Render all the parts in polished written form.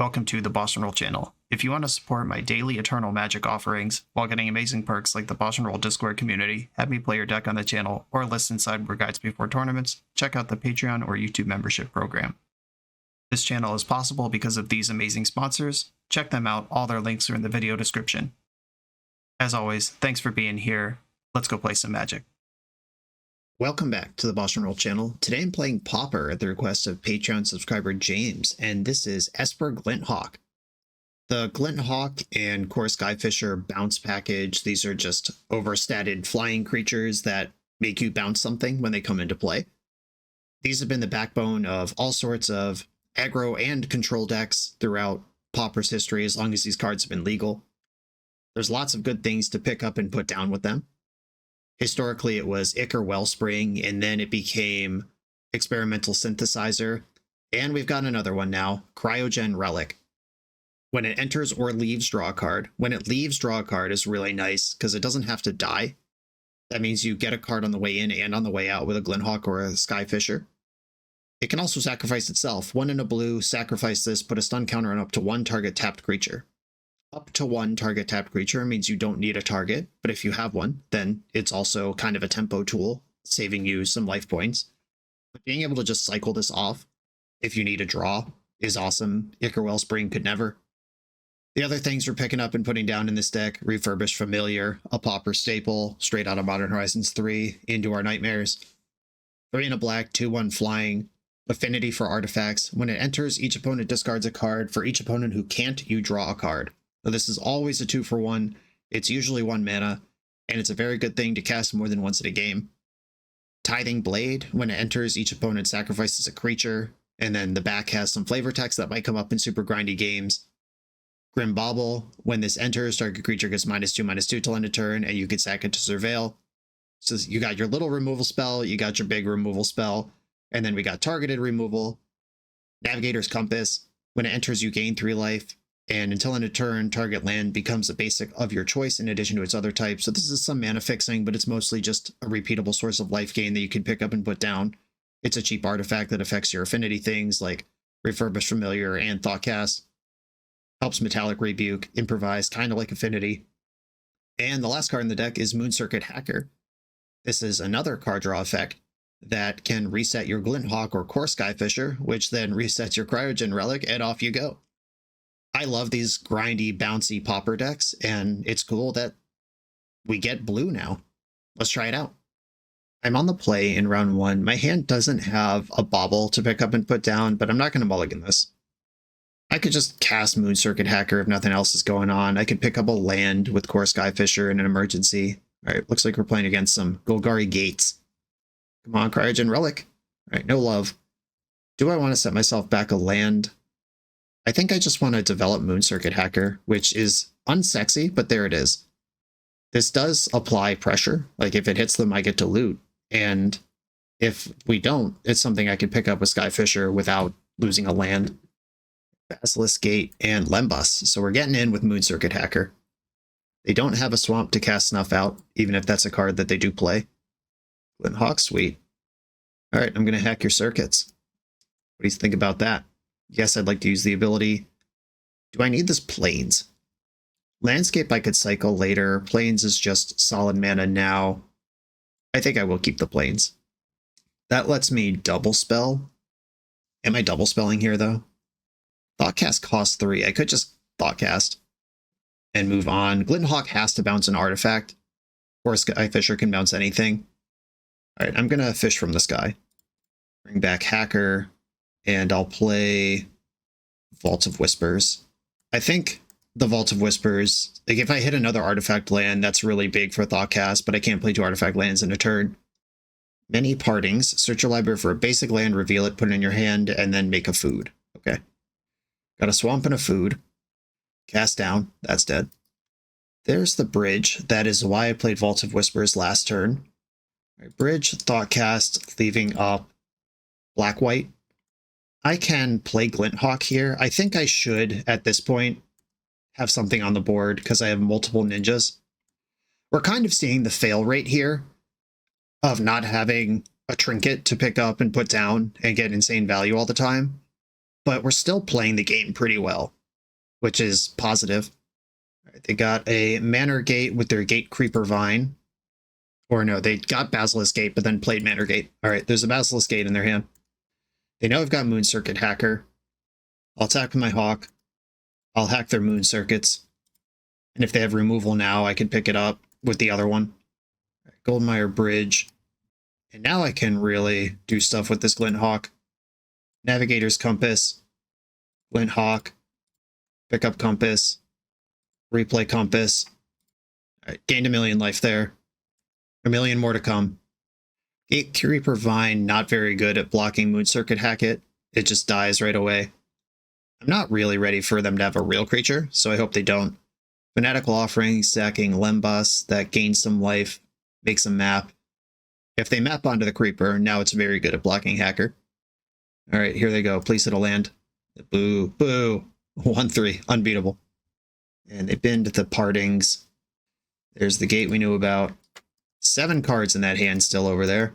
welcome to the BoshNRoll channel. If you want to support my daily Eternal Magic offerings while getting amazing perks like the BoshNRoll Discord community, have me play your deck on the channel, or listen sideboard guides before tournaments, check out the Patreon or YouTube membership program. This channel is possible because of these amazing sponsors. Check them out, all their links are in the video description. As always, thanks for being here. Let's go play some Magic. Welcome back to the BoshNRoll channel. Today I'm playing Pauper at the request of Patreon subscriber James, and this is Esper Glint Hawk. The Glint Hawk and Core Skyfisher bounce package, these are just overstated flying creatures that make you bounce something when they come into play. These have been the backbone of all sorts of aggro and control decks throughout Pauper's history as long as these cards have been legal. There's lots of good things to pick up and put down with them. Historically, it was Ichor Wellspring, and then it became Experimental Synthesizer, and we've got another one now, Cryogen Relic. When it enters or leaves, draw a card. When it leaves, draw a card is really nice, because it doesn't have to die. That means you get a card on the way in and on the way out with a Glinthawk or a Skyfisher. It can also sacrifice itself. 1 in a blue, sacrifice this, put a stun counter on up to 1 target tapped creature. Up to 1 target tapped creature means you don't need a target, but if you have one, then it's also kind of a tempo tool, saving you some life points. But being able to just cycle this off, if you need a draw, is awesome. Ichor Wellspring could never. The other things we're picking up and putting down in this deck, Refurbished Familiar, a Pauper staple, straight out of Modern Horizons 3, into our Nightmares. 3 in a black, 2/1 flying, affinity for artifacts. When it enters, each opponent discards a card. For each opponent who can't, you draw a card. So this is always a 2-for-1, it's usually 1 mana, and it's a very good thing to cast more than once in a game. Tithing Blade, when it enters, each opponent sacrifices a creature, and then the back has some flavor text that might come up in super grindy games. Grim Bauble, when this enters, target creature gets -2/-2 till end of turn, and you can sack it to Surveil. So you got your little removal spell, you got your big removal spell, and then we got targeted removal. Navigator's Compass, when it enters, you gain 3 life. And until end of turn, target land becomes a basic of your choice in addition to its other types. So this is some mana fixing, but it's mostly just a repeatable source of life gain that you can pick up and put down. It's a cheap artifact that affects your affinity things like Refurbished Familiar and Thoughtcast. Helps Metallic Rebuke, Improvise, kind of like Affinity. And the last card in the deck is Moon-Circuit Hacker. This is another card draw effect that can reset your Glinthawk or Core Skyfisher, which then resets your Cryogen Relic, and off you go. I love these grindy, bouncy Pauper decks, and it's cool that we get blue now. Let's try it out. I'm on the play in round 1. My hand doesn't have a bauble to pick up and put down, but I'm not going to mulligan this. I could just cast Moon-Circuit Hacker if nothing else is going on. I could pick up a land with Core Skyfisher in an emergency. All right, looks like we're playing against some Golgari Gates. Come on, Cryogen Relic. All right, no love. Do I want to set myself back a land? I think I just want to develop Moon-Circuit Hacker, which is unsexy, but there it is. This does apply pressure. Like, if it hits them, I get to loot. And if we don't, it's something I can pick up with Skyfisher without losing a land. Basilisk Gate and Lembas. So we're getting in with Moon-Circuit Hacker. They don't have a swamp to cast Snuff out, even if that's a card that they do play. Glinthawk, sweet. All right, I'm going to hack your circuits. What do you think about that? Yes, I'd like to use the ability. Do I need this Plains? Landscape I could cycle later. Plains is just solid mana now. I think I will keep the Plains. That lets me double spell. Am I double spelling here though? Thoughtcast costs 3. I could just Thoughtcast and move on. Glinthawk has to bounce an artifact, or Skyfisher can bounce anything. All right, I'm going to fish from the sky. Bring back Hacker. And I'll play Vault of Whispers. I think the Vault of Whispers, like if I hit another artifact land, that's really big for Thoughtcast, but I can't play 2 artifact lands in a turn. Many Partings. Search your library for a basic land, reveal it, put it in your hand, and then make a food. Okay. Got a swamp and a food. Cast down. That's dead. There's the bridge. That is why I played Vault of Whispers last turn. All right, bridge, Thoughtcast, leaving up black-white. I can play Glinthawk here. I think I should, at this point, have something on the board because I have multiple ninjas. We're kind of seeing the fail rate here of not having a trinket to pick up and put down and get insane value all the time. But we're still playing the game pretty well. which is positive. All right, they got a Manor Gate with their Gate Creeper Vine. Or no, they got Basilisk Gate, but then played Manor Gate. All right, there's a Basilisk Gate in their hand. They know I've got Moon Circuit Hacker. I'll attack with my Hawk. I'll hack their Moon Circuits. And if they have removal now, I can pick it up with the other one. All right, Goldmire Bridge. And now I can really do stuff with this Glint Hawk. Navigator's Compass. Glint Hawk. Pick up Compass. Replay Compass. All right, gained a million life there. A million more to come. Gate Creeper Vine, not very good at blocking Moon Circuit Hacket. It just dies right away. I'm not really ready for them to have a real creature, so I hope they don't. Fanatical Offering, sacking Lembas, that gains some life, makes them map. If they map onto the Creeper, now it's very good at blocking Hacker. Alright, here they go. Please hit a land. Boo, boo. 1-3, unbeatable. And they binned the Partings. There's the gate we knew about. 7 cards in that hand still over there.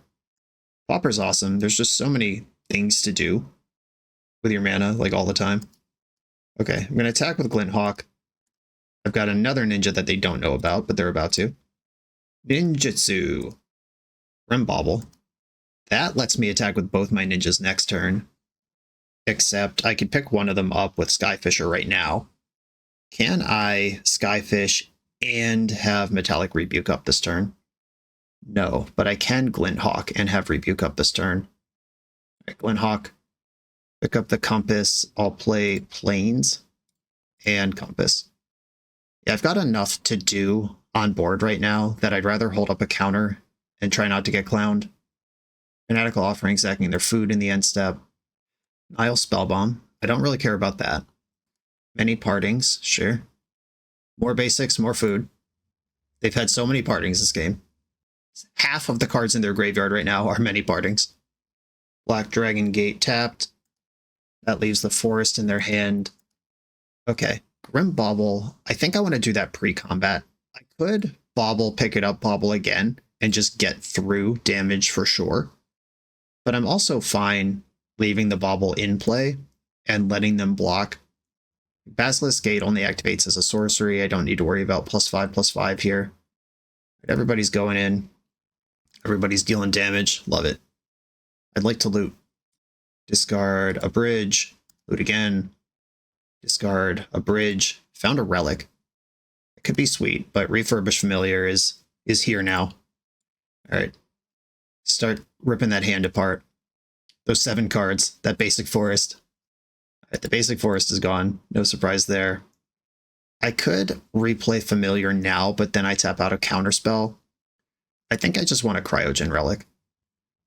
Pauper's awesome. There's just so many things to do with your mana, like all the time. Okay, I'm going to attack with Glint Hawk. I've got another ninja that they don't know about, but they're about to. Ninjutsu. Grim Bobble. That lets me attack with both my ninjas next turn. Except I could pick one of them up with Skyfisher right now. Can I Skyfish and have Metallic Rebuke up this turn? No, but I can Glint Hawk and have Rebuke up this turn. Right, Glint Hawk. Pick up the Compass. I'll play Plains and Compass. Yeah, I've got enough to do on board right now that I'd rather hold up a counter and try not to get clowned. Fanatical Offering, sacking their food in the end step. Nile Spellbomb. I don't really care about that. Many Partings, sure. More basics, more food. They've had so many Partings this game. Half of the cards in their graveyard right now are many Partings. Black Dragon Gate tapped. That leaves the Forest in their hand. Okay. Grim Bobble. I think I want to do that pre-combat. I could Bobble, pick it up, Bobble again, and just get through damage for sure. But I'm also fine leaving the Bobble in play and letting them block. Basilisk Gate only activates as a sorcery. I don't need to worry about +5/+5 here. Everybody's going in. Everybody's dealing damage. Love it. I'd like to loot. Discard a bridge. Loot again. Discard a bridge. Found a relic. It could be sweet, but Refurbished Familiar is here now. Alright. Start ripping that hand apart. Those 7 cards. That basic forest. Alright, the basic forest is gone. No surprise there. I could replay Familiar now, but then I tap out a counterspell. I think I just want a Cryogen Relic.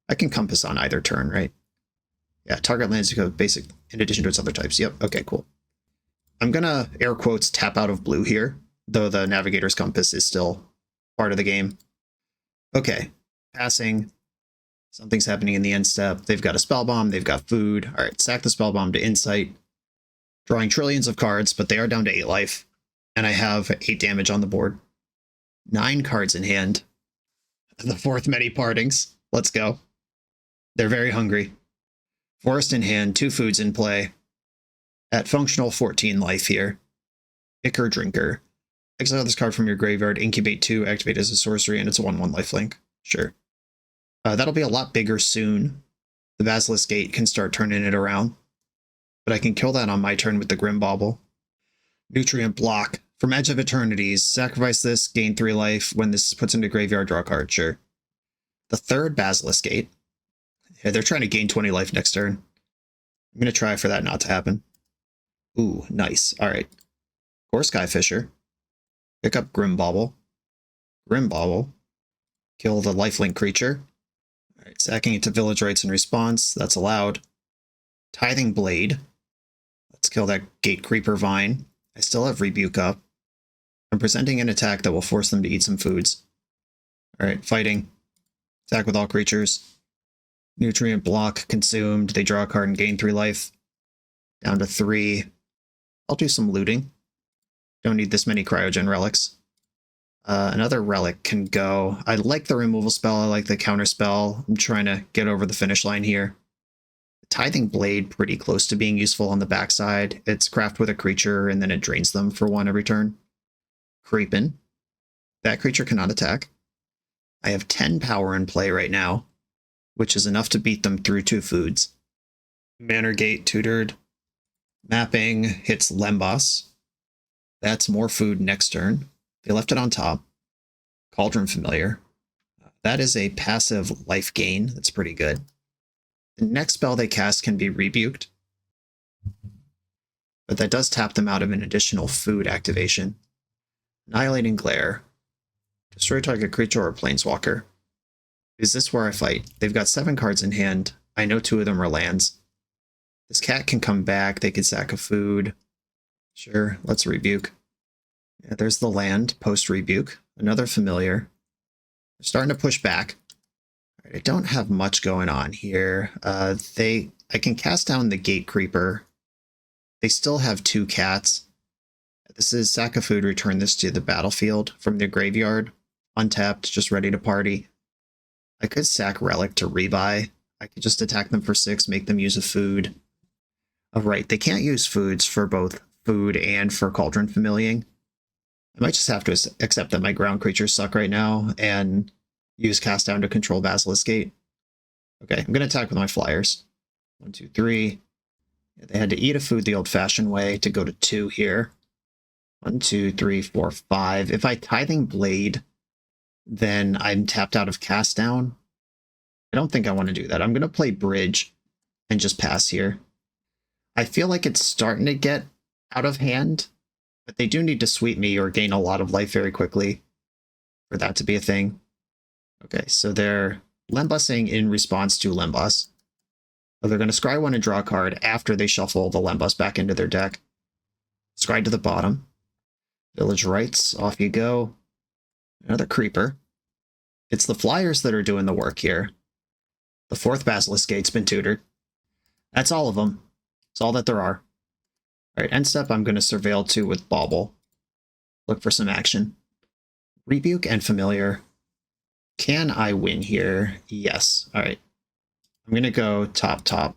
I can Compass on either turn, right? Yeah, target lands you go basic in addition to its other types. Yep, okay, cool. I'm gonna, air quotes, tap out of blue here, though the Navigator's Compass is still part of the game. Okay, passing. Something's happening in the end step. They've got a Spellbomb, they've got food. Alright, sack the Spellbomb to Insight. Drawing trillions of cards, but they are down to 8 life. And I have 8 damage on the board. 9 cards in hand. The 4th many Partings. Let's go. They're very hungry. Forest in hand, 2 foods in play. At functional 14 life here. Ichor Drinker. Exile this card from your graveyard, incubate 2, activate as a sorcery, and it's a 1/1 lifelink. Sure. That'll be a lot bigger soon. The Basilisk Gate can start turning it around. But I can kill that on my turn with the Grim Bobble. Nutrient Block. From Edge of Eternities, sacrifice this, gain 3 life. When this puts into graveyard, draw a card. Sure. The 3rd Basilisk Gate. Yeah, they're trying to gain 20 life next turn. I'm going to try for that not to happen. Ooh, nice. Alright. Core Skyfisher. Pick up Grim Bobble. Grim Bobble. Kill the lifelink creature. Alright, sacking it to Village Rites in response. That's allowed. Tithing Blade. Let's kill that Gate Creeper Vine. I still have Rebuke up. I'm presenting an attack that will force them to eat some foods. Alright, fighting. Attack with all creatures. Nutrient Block consumed. They draw a card and gain 3 life. Down to 3. I'll do some looting. Don't need this many Cryogen Relics. Another Relic can go. I like the removal spell. I like the counter spell. I'm trying to get over the finish line here. Tithing Blade pretty close to being useful on the backside. It's craft with a creature and then it drains them for 1 every turn. Creepin'. That creature cannot attack. I have 10 power in play right now, which is enough to beat them through 2 foods. Manor Gate tutored. Mapping hits Lembas. That's more food next turn. They left it on top. Cauldron Familiar. That is a passive life gain. That's pretty good. The next spell they cast can be rebuked, but that does tap them out of an additional food activation. Annihilating Glare. Destroy target creature or planeswalker. Is this where I fight? They've got 7 cards in hand. I know 2 of them are lands. This cat can come back. They could sack a food. Sure, let's rebuke. Yeah, there's the land, post-rebuke. Another familiar. They're starting to push back. All right, I don't have much going on here. I can cast down the Gate Creeper. They still have 2 cats. This is sack a food, return this to the battlefield from the graveyard. Untapped, just ready to party. I could sack Relic to rebuy. I could just attack them for 6, make them use a food. Oh, right, they can't use foods for both food and for Cauldron Familiaring. I might just have to accept that my ground creatures suck right now and use Cast Down to control Basilisk Gate. Okay, I'm going to attack with my flyers. 1, 2, 3. Yeah, they had to eat a food the old-fashioned way to go to 2 here. 1, 2, 3, 4, 5. If I Tithing Blade, then I'm tapped out of Cast Down. I don't think I want to do that. I'm going to play Bridge and just pass here. I feel like it's starting to get out of hand, but they do need to sweep me or gain a lot of life very quickly for that to be a thing. Okay, so they're Lembusing in response to Lembus. So they're going to scry 1 and draw a card after they shuffle the Lembus back into their deck. Scry to the bottom. Village Rites, off you go. Another Creeper. It's the flyers that are doing the work here. The 4th Basilisk Gate's been tutored. That's all of them. That's all that there are. Alright, end step I'm going to Surveil 2 with Bauble. Look for some action. Rebuke and Familiar. Can I win here? Yes. Alright. I'm going to go top, top.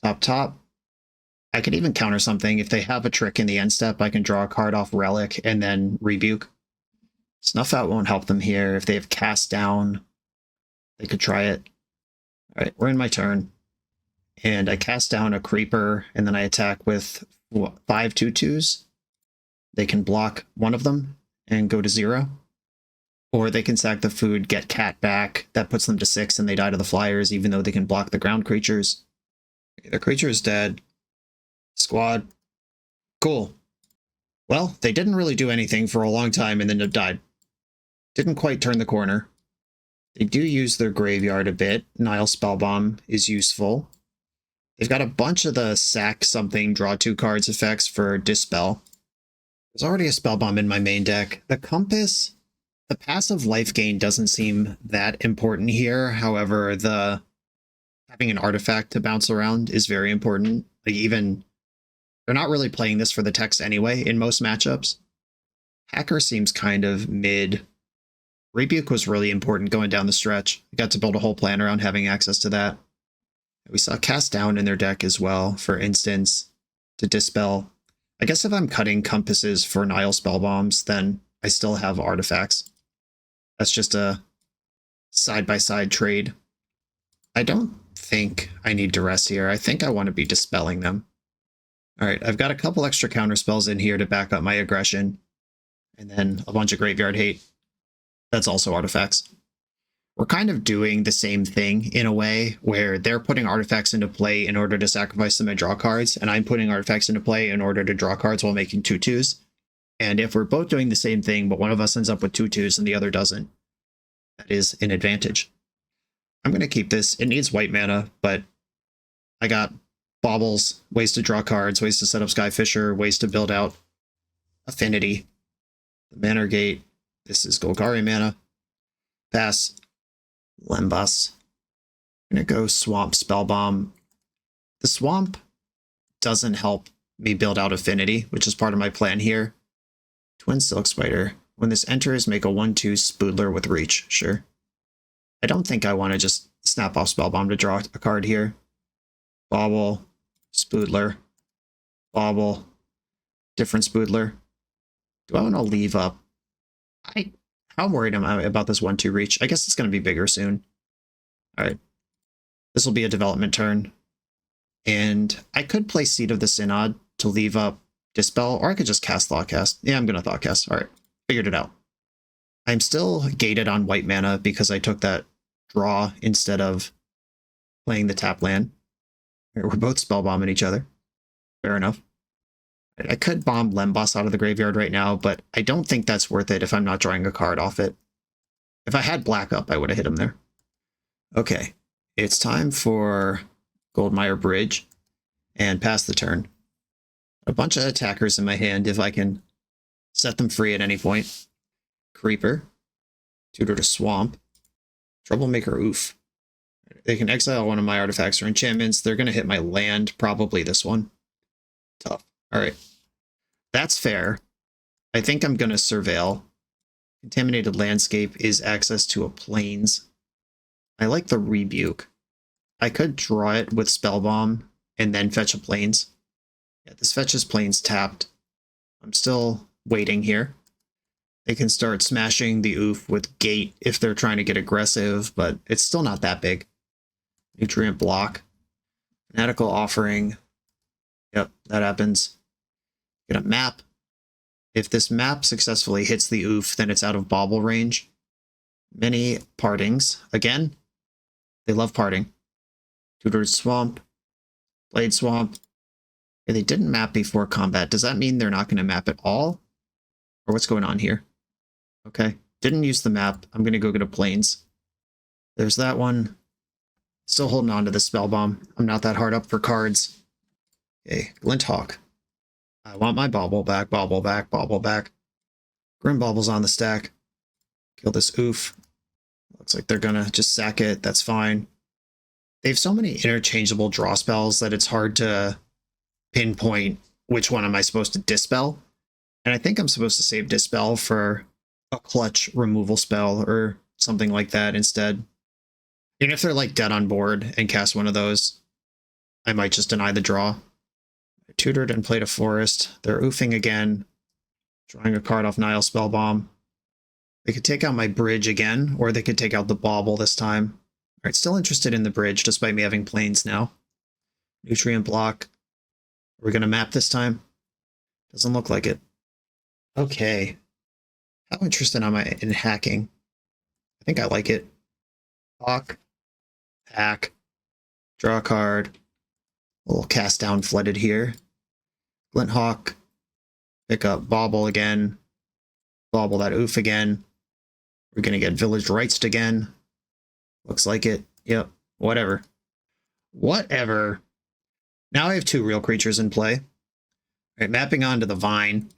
Top, top. I could even counter something. If they have a trick in the end step, I can draw a card off Relic and then Rebuke. Snuff Out won't help them here. If they have Cast Down, they could try it. Alright, we're in my turn. And I cast down a Creeper, and then I attack with 5 2/2s. They can block one of them and go to 0. Or they can sack the food, get cat back. That puts them to 6, and they die to the flyers, even though they can block the ground creatures. Okay, their creature is dead. Squad. Cool. Well, they didn't really do anything for a long time and then died. Didn't quite turn the corner. They do use their graveyard a bit. Nile Spellbomb is useful. They've got a bunch of the sack something, draw 2 cards effects for Dispel. There's already a Spellbomb in my main deck. The Compass, the passive life gain doesn't seem that important here. However, the having an artifact to bounce around is very important. Like even, they're not really playing this for the text anyway in most matchups. Hacker seems kind of mid. Rebuke was really important going down the stretch. I got to build a whole plan around having access to that. We saw Cast Down in their deck as well, for instance, to Dispel. I guess if I'm cutting compasses for Nile Spellbombs, then I still have artifacts. That's just a side-by-side trade. I don't think I need Duress here. I think I want to be dispelling them. Alright, I've got a couple extra counterspells in here to back up my aggression. And then a bunch of graveyard hate. That's also artifacts. We're kind of doing the same thing in a way where they're putting artifacts into play in order to sacrifice them and draw cards, and I'm putting artifacts into play in order to draw cards while making 2/2s. And if we're both doing the same thing, but one of us ends up with 2/2s and the other doesn't, that is an advantage. I'm going to keep this. It needs white mana, but I got baubles, ways to draw cards, ways to set up Skyfisher, ways to build out Affinity. The Manor Gate. This is Golgari mana. Pass. Lembas. I'm going to go Swamp Spellbomb. The Swamp doesn't help me build out Affinity, which is part of my plan here. Twin Silk Spider. When this enters, make a 1/2 Spoodler with Reach. Sure. I don't think I want to just snap off Spellbomb to draw a card here. bobble, spoodler, bobble, different spoodler. Do I want to leave up? How worried am I about this 1/2 reach? I guess it's going to be bigger soon. All right. This will be a development turn. And I could play Seed of the Synod to leave up Dispel, or I could just cast Thoughtcast. Yeah, I'm going to Thoughtcast. All right. Figured it out. I'm still gated on white mana because I took that draw instead of playing the tap land. We're both spellbombing each other. Fair enough. I could bomb Lembas out of the graveyard right now, but I don't think that's worth it if I'm not drawing a card off it. If I had black up, I would have hit him there. Okay, it's time for Goldmire Bridge and pass the turn. A bunch of attackers in my hand if I can set them free at any point. Creeper, Tutor to Swamp, Troublemaker Oof. They can exile one of my artifacts or enchantments. They're going to hit my land, probably this one. Tough. All right. That's fair. I think I'm going to Surveil. Contaminated Landscape is access to a Plains. I like the Rebuke. I could draw it with Spellbomb and then fetch a Plains. Yeah, this fetches Plains tapped. I'm still waiting here. They can start smashing the Oof with Gate if they're trying to get aggressive, but it's still not that big. Nutrient Block. Fanatical Offering. Yep, that happens. Get a map. If this map successfully hits the Oof, then it's out of bobble range. Many Partings. Again, they love parting. Tutored Swamp. Blade Swamp. Okay, they didn't map before combat. Does that mean they're not going to map at all? Or what's going on here? Okay, didn't use the map. I'm going to go get a Plains. There's that one. Still holding on to the Spellbomb. I'm not that hard up for cards. Okay, Glint Hawk. I want my bobble back, bobble back, bobble back. Grim Bobble's on the stack. Kill this Oof. Looks like they're gonna just sack it. That's fine. They have so many interchangeable draw spells that it's hard to pinpoint which one am I supposed to dispel. And I think I'm supposed to save Dispel for a clutch removal spell or something like that instead. Even if they're like dead on board and cast one of those, I might just deny the draw. I tutored and played a forest. They're oofing again. Drawing a card off Nile Spellbomb. They could take out my bridge again, or they could take out the bauble this time. Alright, still interested in the bridge, despite me having Plains now. Nutrient Block. Are we going to map this time? Doesn't look like it. Okay. How interested am I in hacking? I think I like it. Hawk. Hack. Draw a card. A little cast down flooded here. Glint Hawk. Pick up Bauble again. Bauble that Oof again. We're going to get Village Rights again. Looks like it. Yep. Whatever. Whatever. Now I have two real creatures in play. All right, mapping onto the Vine.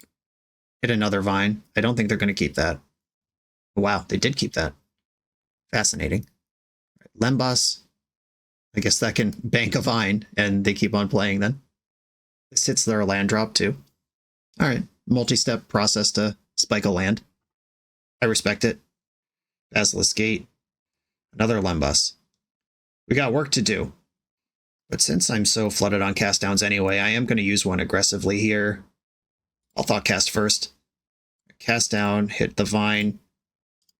Hit another Vine. I don't think they're going to keep that. Wow, they did keep that. Fascinating. All right, Lembas. I guess that can bank a Vine, and they keep on playing then. This hits their land drop too. All right, multi-step process to spike a land. I respect it. Basilisk Gate. Another Lembas. We got work to do. But since I'm so flooded on cast downs anyway, I am going to use one aggressively here. I'll thought cast first. Cast down, hit the Vine,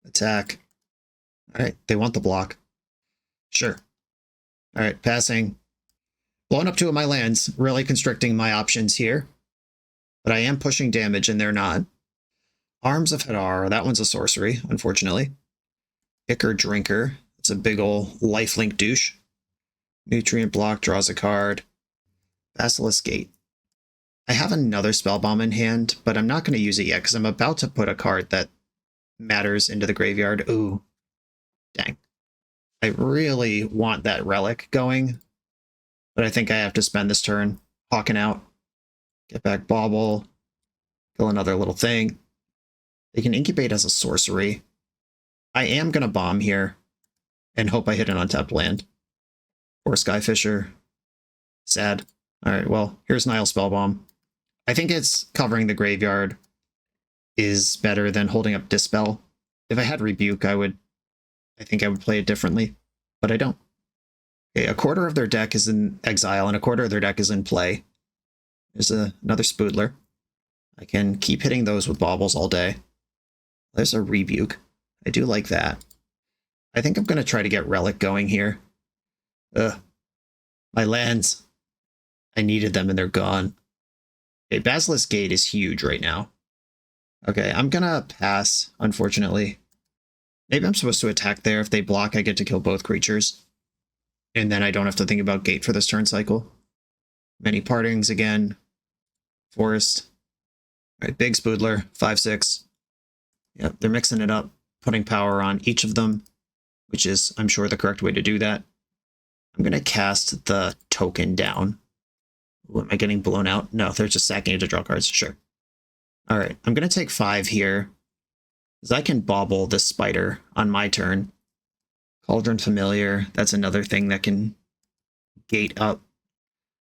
attack. Alright, they want the block. Sure. Alright, passing. Blowing up two of my lands, really constricting my options here. But I am pushing damage and they're not. Arms of Hadar, that one's a sorcery, unfortunately. Picker Drinker, it's a big ol' lifelink douche. Nutrient Block draws a card. Basilisk Gate. I have another Spellbomb in hand, but I'm not going to use it yet because I'm about to put a card that matters into the graveyard. Ooh. Dang. I really want that Relic going, but I think I have to spend this turn hawking out. Get back Bauble. Kill another little thing. They can incubate as a sorcery. I am going to bomb here and hope I hit an untapped land. Or Skyfisher. Sad. Alright, well, here's Nile Spellbomb. I think it's covering the graveyard is better than holding up Dispel. If I had Rebuke, I think I would play it differently, but I don't. Okay, a quarter of their deck is in exile and a quarter of their deck is in play. There's another Spoodler. I can keep hitting those with baubles all day. There's a Rebuke. I do like that. I think I'm going to try to get Relic going here. Ugh. My lands. I needed them and they're gone. Okay, Basilisk Gate is huge right now. Okay, I'm going to pass, unfortunately. Maybe I'm supposed to attack there. If they block, I get to kill both creatures. And then I don't have to think about Gate for this turn cycle. Many Partings again. Forest. All right, big Spoodler, 5/6. Yep, they're mixing it up, putting power on each of them, which is, I'm sure, the correct way to do that. I'm going to cast the token down. Ooh, am I getting blown out? No, they're just sacking it to draw cards. Sure. All right, I'm going to take 5 here, because I can bauble this spider on my turn. Cauldron Familiar, that's another thing that can gate up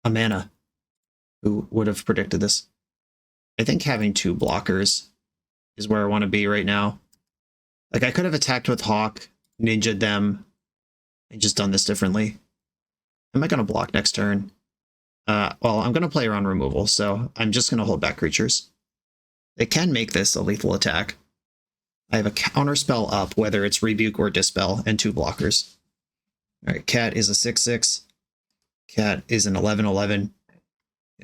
a mana. Who would have predicted this? I think having 2 blockers is where I want to be right now. Like, I could have attacked with Hawk, ninja'd them, and just done this differently. Am I going to block next turn? Well, I'm going to play around removal, so I'm just going to hold back creatures. They can make this a lethal attack. I have a counterspell up, whether it's Rebuke or Dispel, and 2 blockers. Alright, Cat is a 6/6. Cat is an 11/11.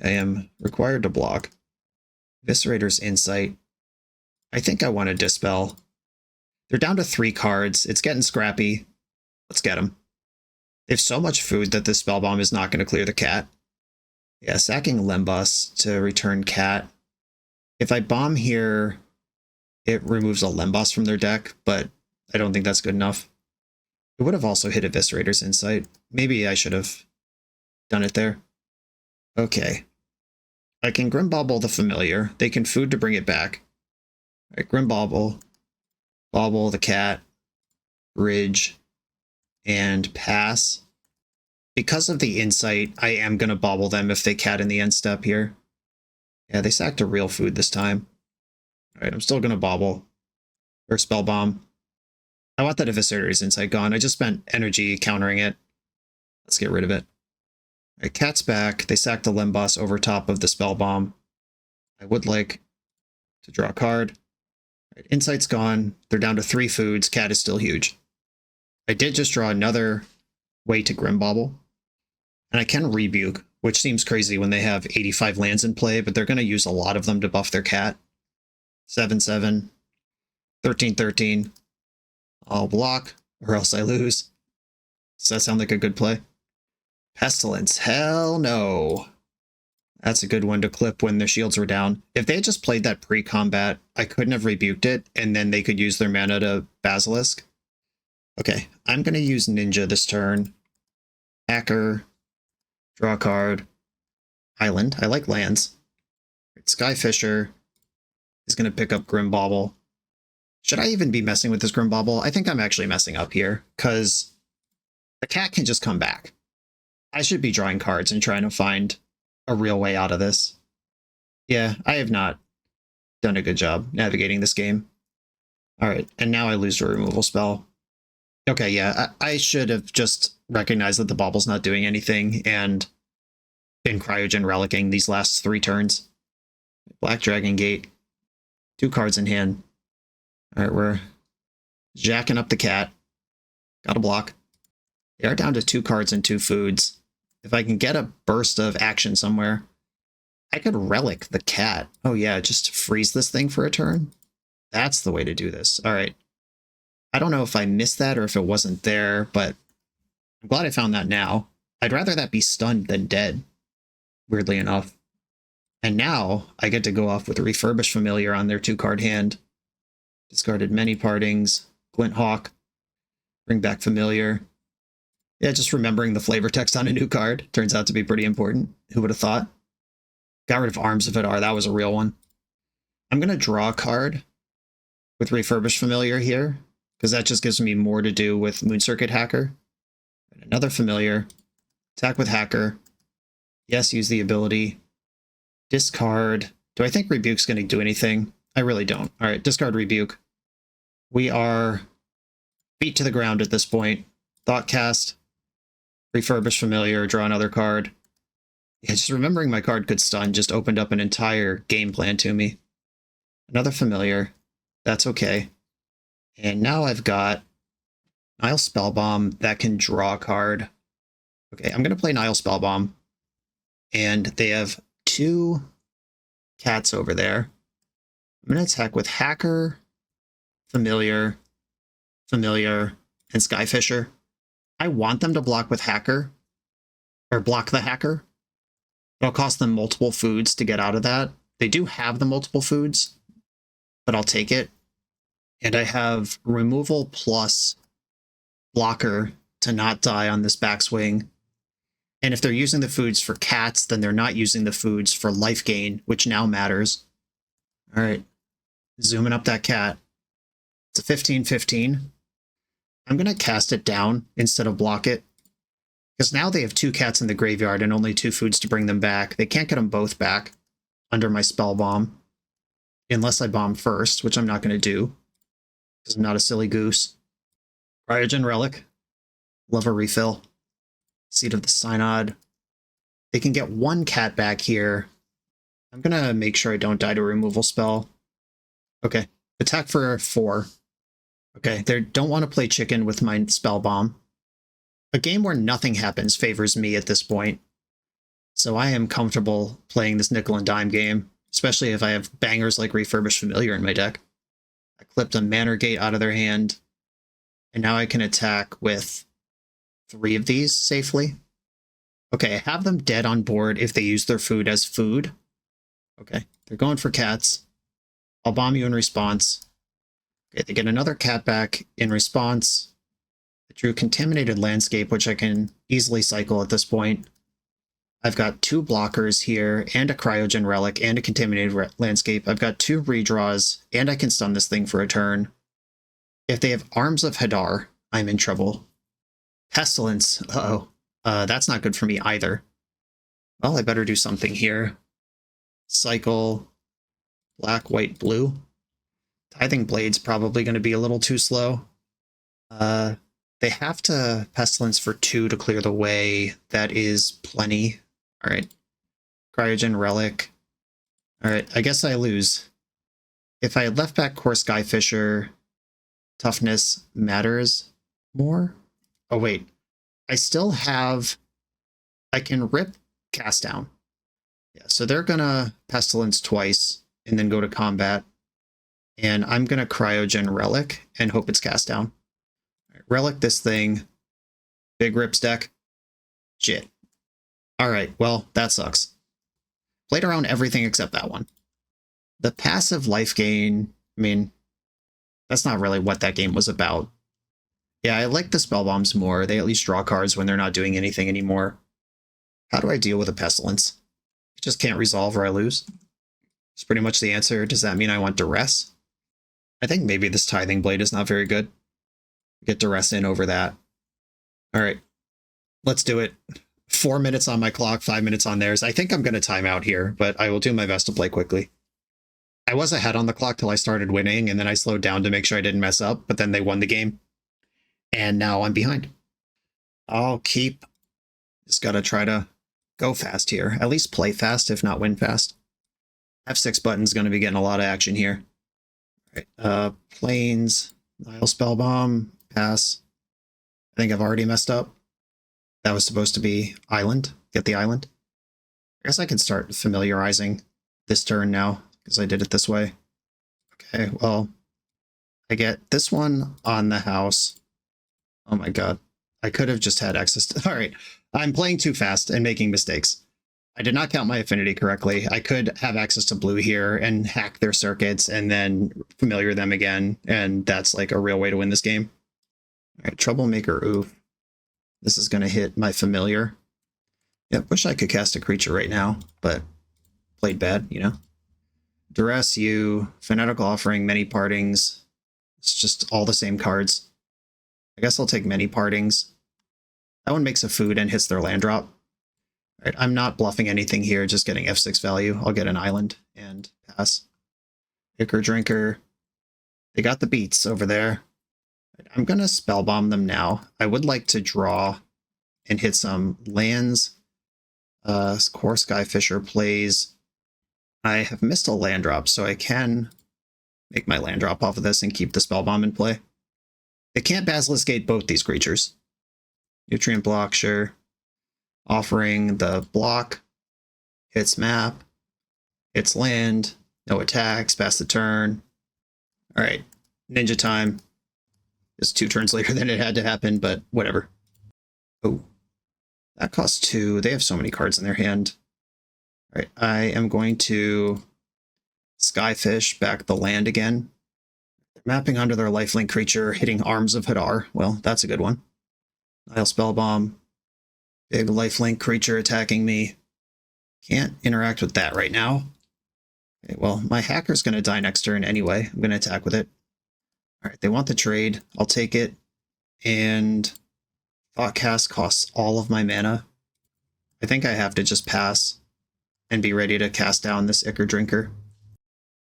I am required to block. Eviscerator's Insight. I think I want to Dispel. They're down to 3 cards. It's getting scrappy. Let's get them. They have so much food that this Spell Bomb is not going to clear the Cat. Yeah, sacking Lembas to return Cat. If I bomb here, it removes a Lembas from their deck, but I don't think that's good enough. It would have also hit Eviscerator's Insight. Maybe I should have done it there. Okay. I can Grimbauble the Familiar. They can food to bring it back. All right, Grimbauble, Bauble the Cat, Ridge, and pass. Because of the Insight, I am going to Bauble them if they Cat in the end step here. Yeah, they sacked a real food this time. All right, I'm still going to Bauble. Or Spell Bomb. I want that Eviscerator's Insight gone. I just spent energy countering it. Let's get rid of it. All right, Cat's back. They sacked the Lembas over top of the Spell Bomb. I would like to draw a card. All right, Insight's gone. They're down to 3 foods. Cat is still huge. I did just draw another way to Grimbauble. And I can Rebuke, which seems crazy when they have 85 lands in play, but they're going to use a lot of them to buff their Cat. 7/7. 13/13. I'll block, or else I lose. Does that sound like a good play? Pestilence. Hell no. That's a good one to clip when their shields were down. If they had just played that pre-combat, I couldn't have rebuked it, and then they could use their mana to Basilisk. Okay, I'm going to use Ninja this turn. Hacker. Draw a card. Island. I like lands. Skyfisher is going to pick up Grimbauble. Should I even be messing with this Grimbauble? I think I'm actually messing up here, because the Cat can just come back. I should be drawing cards and trying to find a real way out of this. Yeah, I have not done a good job navigating this game. Alright, and now I lose a removal spell. Okay, yeah, I should have just recognized that the Bauble's not doing anything and been Cryogen Relicing these last 3 turns. Black Dragon Gate. 2 cards in hand. Alright, we're jacking up the Cat. Got a block. They are down to 2 cards and 2 foods. If I can get a burst of action somewhere, I could Relic the Cat. Oh yeah, just freeze this thing for a turn? That's the way to do this. Alright. I don't know if I missed that or if it wasn't there, but I'm glad I found that now. I'd rather that be stunned than dead, weirdly enough. And now I get to go off with a Refurbished Familiar on their 2-card hand. Discarded Many Partings, Glint Hawk, bring back Familiar. Yeah, just remembering the flavor text on a new card turns out to be pretty important. Who would have thought? Got rid of Arms of Vidar, that was a real one. I'm going to draw a card with Refurbished Familiar here, because that just gives me more to do with Moon Circuit Hacker. Another Familiar. Attack with Hacker. Yes, use the ability. Discard. Do I think Rebuke's going to do anything? I really don't. Alright, discard Rebuke. We are beat to the ground at this point. Thoughtcast. Refurbish Familiar, draw another card. Yeah, just remembering my card could stun just opened up an entire game plan to me. Another Familiar. That's okay. And now I've got Nile Spellbomb that can draw a card. Okay, I'm going to play Nile Spellbomb. And they have 2 cats over there. I'm going to attack with Hacker, Familiar, Familiar, and Skyfisher. I want them to block with Hacker, or block the Hacker. It'll cost them multiple foods to get out of that. They do have the multiple foods, but I'll take it. And I have removal plus blocker to not die on this backswing. And if they're using the foods for cats, then they're not using the foods for life gain, which now matters. All right, zooming up that cat. It's a 15/15. I'm going to cast it down instead of block it. Because now they have 2 cats in the graveyard and only 2 foods to bring them back. They can't get them both back under my spell bomb. Unless I bomb first, which I'm not going to do. Because I'm not a silly goose. Cryogen Relic. Love a refill. Seed of the Synod. They can get 1 cat back here. I'm going to make sure I don't die to a removal spell. Okay. Attack for 4. Okay, they don't want to play chicken with my spell bomb. A game where nothing happens favors me at this point. So I am comfortable playing this nickel and dime game, especially if I have bangers like Refurbish Familiar in my deck. I clipped a Manor Gate out of their hand, and now I can attack with 3 of these safely. Okay, I have them dead on board if they use their food as food. Okay, they're going for cats. I'll bomb you in response. Okay, they get another cat back in response. I drew Contaminated Landscape, which I can easily cycle at this point. I've got 2 blockers here, and a Cryogen Relic, and a Contaminated Landscape. I've got 2 redraws, and I can stun this thing for a turn. If they have Arms of Hadar, I'm in trouble. Pestilence, uh-oh. That's not good for me either. Well, I better do something here. Cycle, black, white, blue. Tithing Blade's probably going to be a little too slow. They have to Pestilence for 2 to clear the way. That is plenty. All right. Cryogen Relic. All right, I guess I lose. If I had left back Core Skyfisher, toughness matters more. Oh, wait. I still have... I can rip Cast Down. Yeah, so they're going to Pestilence twice and then go to combat. And I'm going to Cryogen Relic and hope it's cast down. Right, Relic this thing. Big rips deck. Shit. Alright, well, that sucks. Played around everything except that one. The passive life gain, I mean, that's not really what that game was about. Yeah, I like the spell bombs more. They at least draw cards when they're not doing anything anymore. How do I deal with a Pestilence? I just can't resolve or I lose. It's pretty much the answer. Does that mean I want Duress? I think maybe this Tithing Blade is not very good. Get Duress in over that. Alright, let's do it. 4 minutes on my clock, 5 minutes on theirs. I think I'm going to time out here, but I will do my best to play quickly. I was ahead on the clock till I started winning, and then I slowed down to make sure I didn't mess up, but then they won the game. And now I'm behind. I'll keep... Just gotta try to go fast here. At least play fast, if not win fast. F6 button's going to be getting a lot of action here. Right, Plains, Nile Spellbomb, pass. I think I've already messed up. That was supposed to be Island. Get the Island. I guess I can start familiarizing this turn now, because I did it this way. Okay, well, I get this one on the house. Oh my god. I could have just had access to... Alright, I'm playing too fast and making mistakes. I did not count my affinity correctly. I could have access to blue here and hack their circuits and then familiar them again, and that's like a real way to win this game. Alright, Troublemaker, oof. This is going to hit my familiar. Yeah, wish I could cast a creature right now, but played bad, you know. Duress, you, Fanatical Offering, Many Partings. It's just all the same cards. I guess I'll take Many Partings. That one makes a food and hits their land drop. Right, I'm not bluffing anything here, just getting F6 value. I'll get an island and pass. Ichor Drinker. They got the beats over there. I'm going to spellbomb them now. I would like to draw and hit some lands. Core Skyfisher plays. I have missed a land drop, so I can make my land drop off of this and keep the Spellbomb in play. They can't Basilisk Gate both these creatures. Nutrient block, sure. Offering the block. Hits map. Hits land. No attacks. Pass the turn. Alright. Ninja time. It's 2 turns later than it had to happen, but whatever. Oh. That costs 2. They have so many cards in their hand. Alright, I am going to Skyfish back the land again. Mapping onto their lifelink creature, hitting Arms of Hadar. Well, that's a good one. Nile Spellbomb. Big lifelink creature attacking me. Can't interact with that right now. Okay, well, my hacker's going to die next turn anyway. I'm going to attack with it. Alright, they want the trade. I'll take it. And Thoughtcast costs all of my mana. I think I have to just pass and be ready to cast down this Ichor Drinker.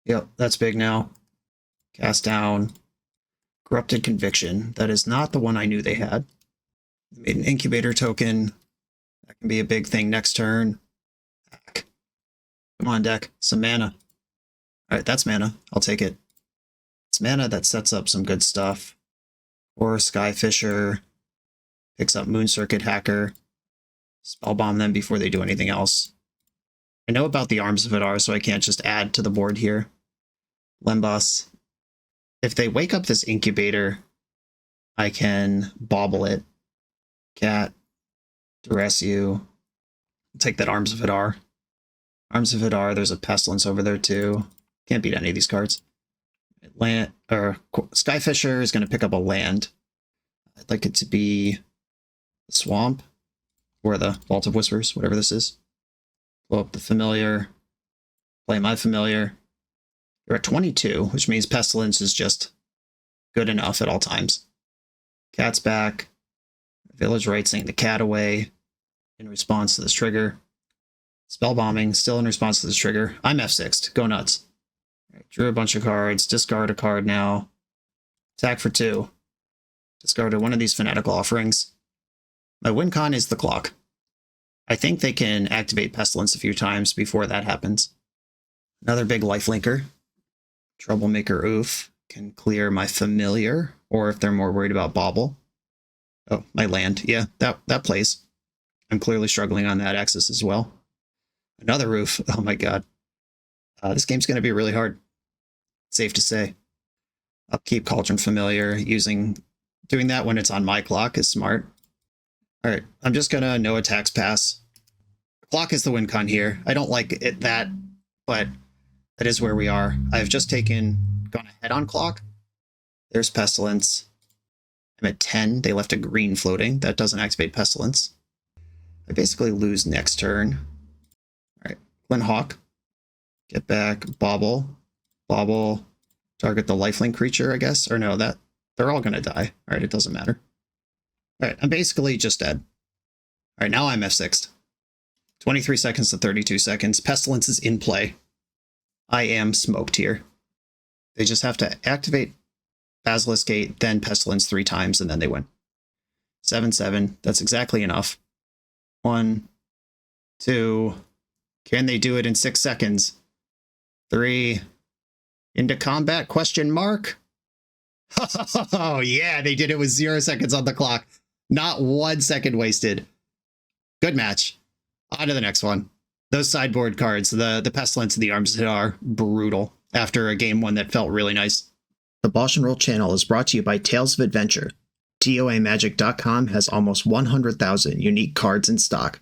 Yep, that's big now. Cast down. Corrupted Conviction. That is not the one I knew they had. Made an Incubator token. That can be a big thing next turn. Come on, deck. Some mana. Alright, that's mana. I'll take it. It's mana that sets up some good stuff. Or Skyfisher. Picks up Moon Circuit Hacker. Spellbomb them before they do anything else. I know about the Arms of Hadar, so I can't just add to the board here. Lembas. If they wake up this Incubator, I can bobble it. Cat. Duress you. Take that Arms of Hadar. Arms of Hadar, there's a Pestilence over there too. Can't beat any of these cards. Land, or Skyfisher is going to pick up a land. I'd like it to be the Swamp, or the Vault of Whispers, whatever this is. Blow up the Familiar. Play my Familiar. You're at 22, which means Pestilence is just good enough at all times. Cat's back. Village Rite saying the cat away in response to this trigger. Spellbombing, still in response to this trigger. I'm F6'd. Go nuts. Right, drew a bunch of cards. Discard a card now. Attack for 2. Discarded one of these Fanatical Offerings. My win con is the clock. I think they can activate Pestilence a few times before that happens. Another big lifelinker. Troublemaker Oof can clear my Familiar, or if they're more worried about Bobble. Oh, my land. Yeah, that plays. I'm clearly struggling on that axis as well. Another Roof. Oh my god. This game's going to be really hard. Safe to say. Upkeep Cauldron Familiar. Doing that when it's on my clock is smart. Alright, I'm just going to no attacks pass. Clock is the win con here. I don't like it that, but that is where we are. I've just gone ahead on clock. There's Pestilence. I'm at 10. They left a green floating. That doesn't activate Pestilence. I basically lose next turn. Alright, Glint Hawk. Get back, Bobble. Bobble. Target the lifelink creature, I guess. Or no, they're all gonna die. Alright, it doesn't matter. Alright, I'm basically just dead. Alright, now I'm F6'd. 23 seconds to 32 seconds. Pestilence is in play. I am smoked here. They just have to activate Basilisk Gate, then Pestilence 3 times, and then they win. 7-7. That's exactly enough. 1, 2. Can they do it in 6 seconds? 3. Into combat? Question mark? Oh, yeah, they did it with 0 seconds on the clock. Not 1 second wasted. Good match. On to the next one. Those sideboard cards, the Pestilence and the Arms are brutal after a game one that felt really nice. The BoshNRoll channel is brought to you by Tales of Adventure. TOAMagic.com has almost 100,000 unique cards in stock.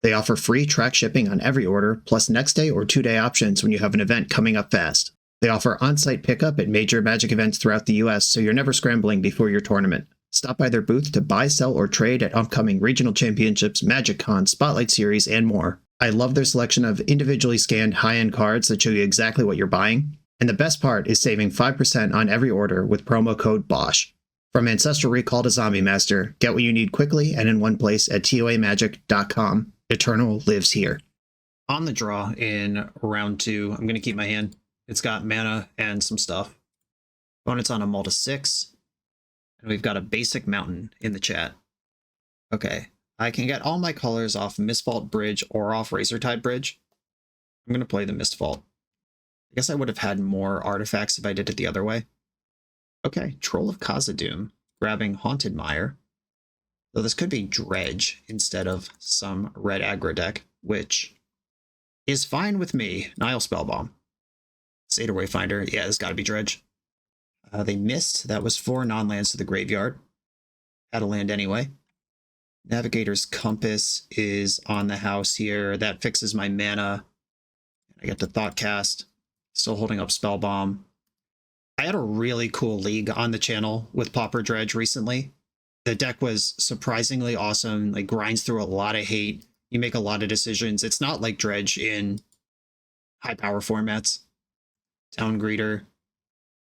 They offer free track shipping on every order, plus next day or 2-day options when you have an event coming up fast. They offer on-site pickup at major Magic events throughout the US, so you're never scrambling before your tournament. Stop by their booth to buy, sell, or trade at upcoming regional championships, Magic Con, Spotlight Series, and more. I love their selection of individually scanned high-end cards that show you exactly what you're buying. And the best part is saving 5% on every order with promo code BOSH. From Ancestral Recall to Zombie Master, get what you need quickly and in one place at TOAMagic.com. Eternal lives here. On the draw in round 2, I'm going to keep my hand. It's got mana and some stuff. Opponent's on a Multi 6. And we've got a basic mountain in the chat. Okay. I can get all my colors off Mistvault Bridge or off Razortide Bridge. I'm going to play the Mistvault. I guess I would have had more artifacts if I did it the other way. Okay, Troll of Khazad-dûm, grabbing Haunted Mire. Though this could be Dredge instead of some red aggro deck, which is fine with me. Nile Spellbomb. Satyr Wayfinder, yeah, it's got to be Dredge. They missed. That was 4 non-lands to the graveyard. Had a land anyway. Navigator's Compass is on the house here. That fixes my mana. I get to Thoughtcast. Still holding up Spellbomb. I had a really cool league on the channel with Pauper Dredge recently. The deck was surprisingly awesome. Like, grinds through a lot of hate. You make a lot of decisions. It's not like Dredge in high power formats. Town Greeter.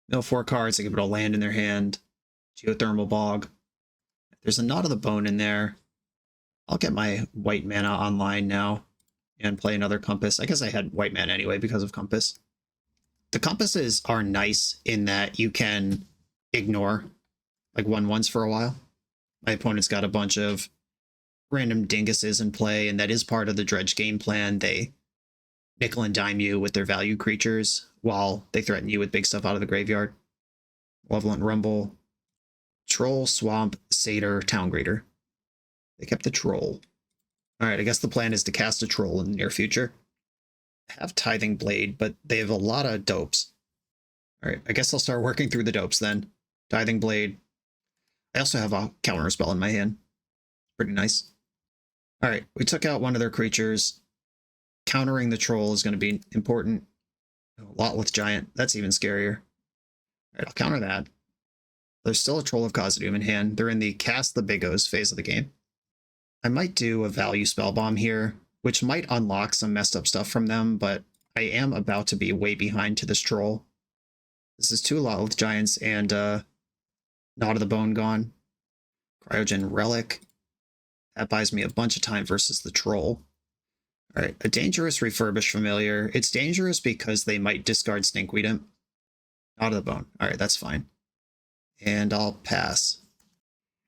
Mill 4 cards. They can put a land in their hand. Geothermal Bog. There's a Knot of the Bone in there. I'll get my white mana online now and play another Compass. I guess I had white mana anyway because of Compass. The Compasses are nice in that you can ignore like 1/1s for a while. My opponent's got a bunch of random dinguses in play, and that is part of the Dredge game plan. They nickel and dime you with their value creatures while they threaten you with big stuff out of the graveyard. Malevolent Rumble, Troll, Swamp, Satyr, Town Greeter. They kept the Troll. Alright, I guess the plan is to cast a Troll in the near future. I have Tithing Blade, but they have a lot of dopes. Alright, I guess I'll start working through the dopes then. Tithing Blade. I also have a counter spell in my hand. Pretty nice. Alright, we took out one of their creatures. Countering the Troll is going to be important. A Lotleth Giant. That's even scarier. Alright, I'll counter that. There's still a Troll of Khazad-dûm in hand. They're in the cast the Biggos phase of the game. I might do a value Spellbomb here, which might unlock some messed up stuff from them, but I am about to be way behind to this Troll. This is 2 Lotleth Giants and Knot of the Bone gone. Cryogen Relic. That buys me a bunch of time versus the Troll. Alright, a dangerous Refurbished Familiar. It's dangerous because they might discard Stinkweed Imp. Knot of the Bone. Alright, that's fine. And I'll pass.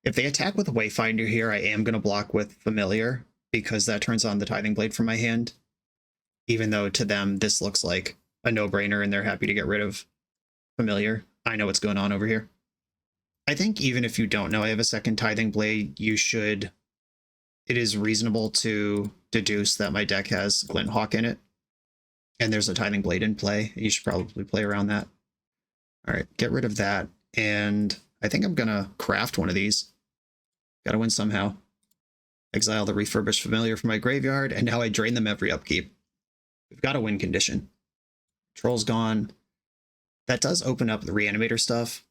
If they attack with Wayfinder here, I am going to block with Familiar, because that turns on the Tithing Blade from my hand. Even though to them, this looks like a no-brainer and they're happy to get rid of Familiar. I know what's going on over here. I think even if you don't know I have a second Tithing Blade, you should... It is reasonable to deduce that my deck has Glint Hawk in it. And there's a Tithing Blade in play. You should probably play around that. Alright, get rid of that. And I think I'm going to craft one of these. Gotta win somehow. Exile the Refurbished Familiar from my graveyard, and now I drain them every upkeep. We've got a win condition. Troll's gone. That does open up the Reanimator stuff.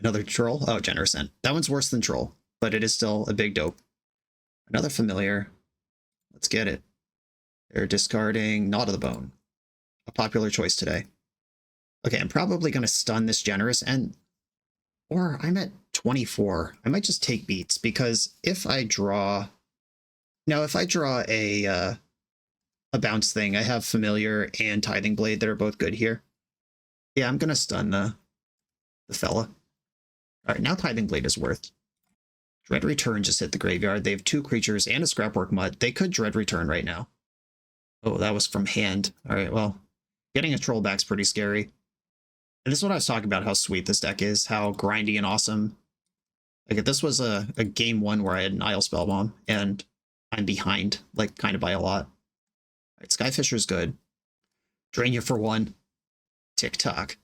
Another Troll? Oh, Generous End. That one's worse than Troll, but it is still a big dope. Another Familiar. Let's get it. They're discarding Knot of the Bone. A popular choice today. Okay, I'm probably going to stun this Generous End. Or I'm at 24. I might just take beats, because if I draw... Now, if I draw a bounce thing, I have Familiar and Tithing Blade that are both good here. Yeah, I'm going to stun the fella. Alright, now Tithing Blade is worth. Dread Return just hit the graveyard. They have 2 creatures and a Scrapwork Mutt. They could Dread Return right now. Oh, that was from hand. Alright, well, getting a Troll back's pretty scary. And this is what I was talking about, how sweet this deck is, how grindy and awesome. Like, if this was a game 1 where I had Nile Spellbomb, and I'm behind, like, kind of by a lot. Alright, Skyfisher's good. Drain you for 1. Tick-tock.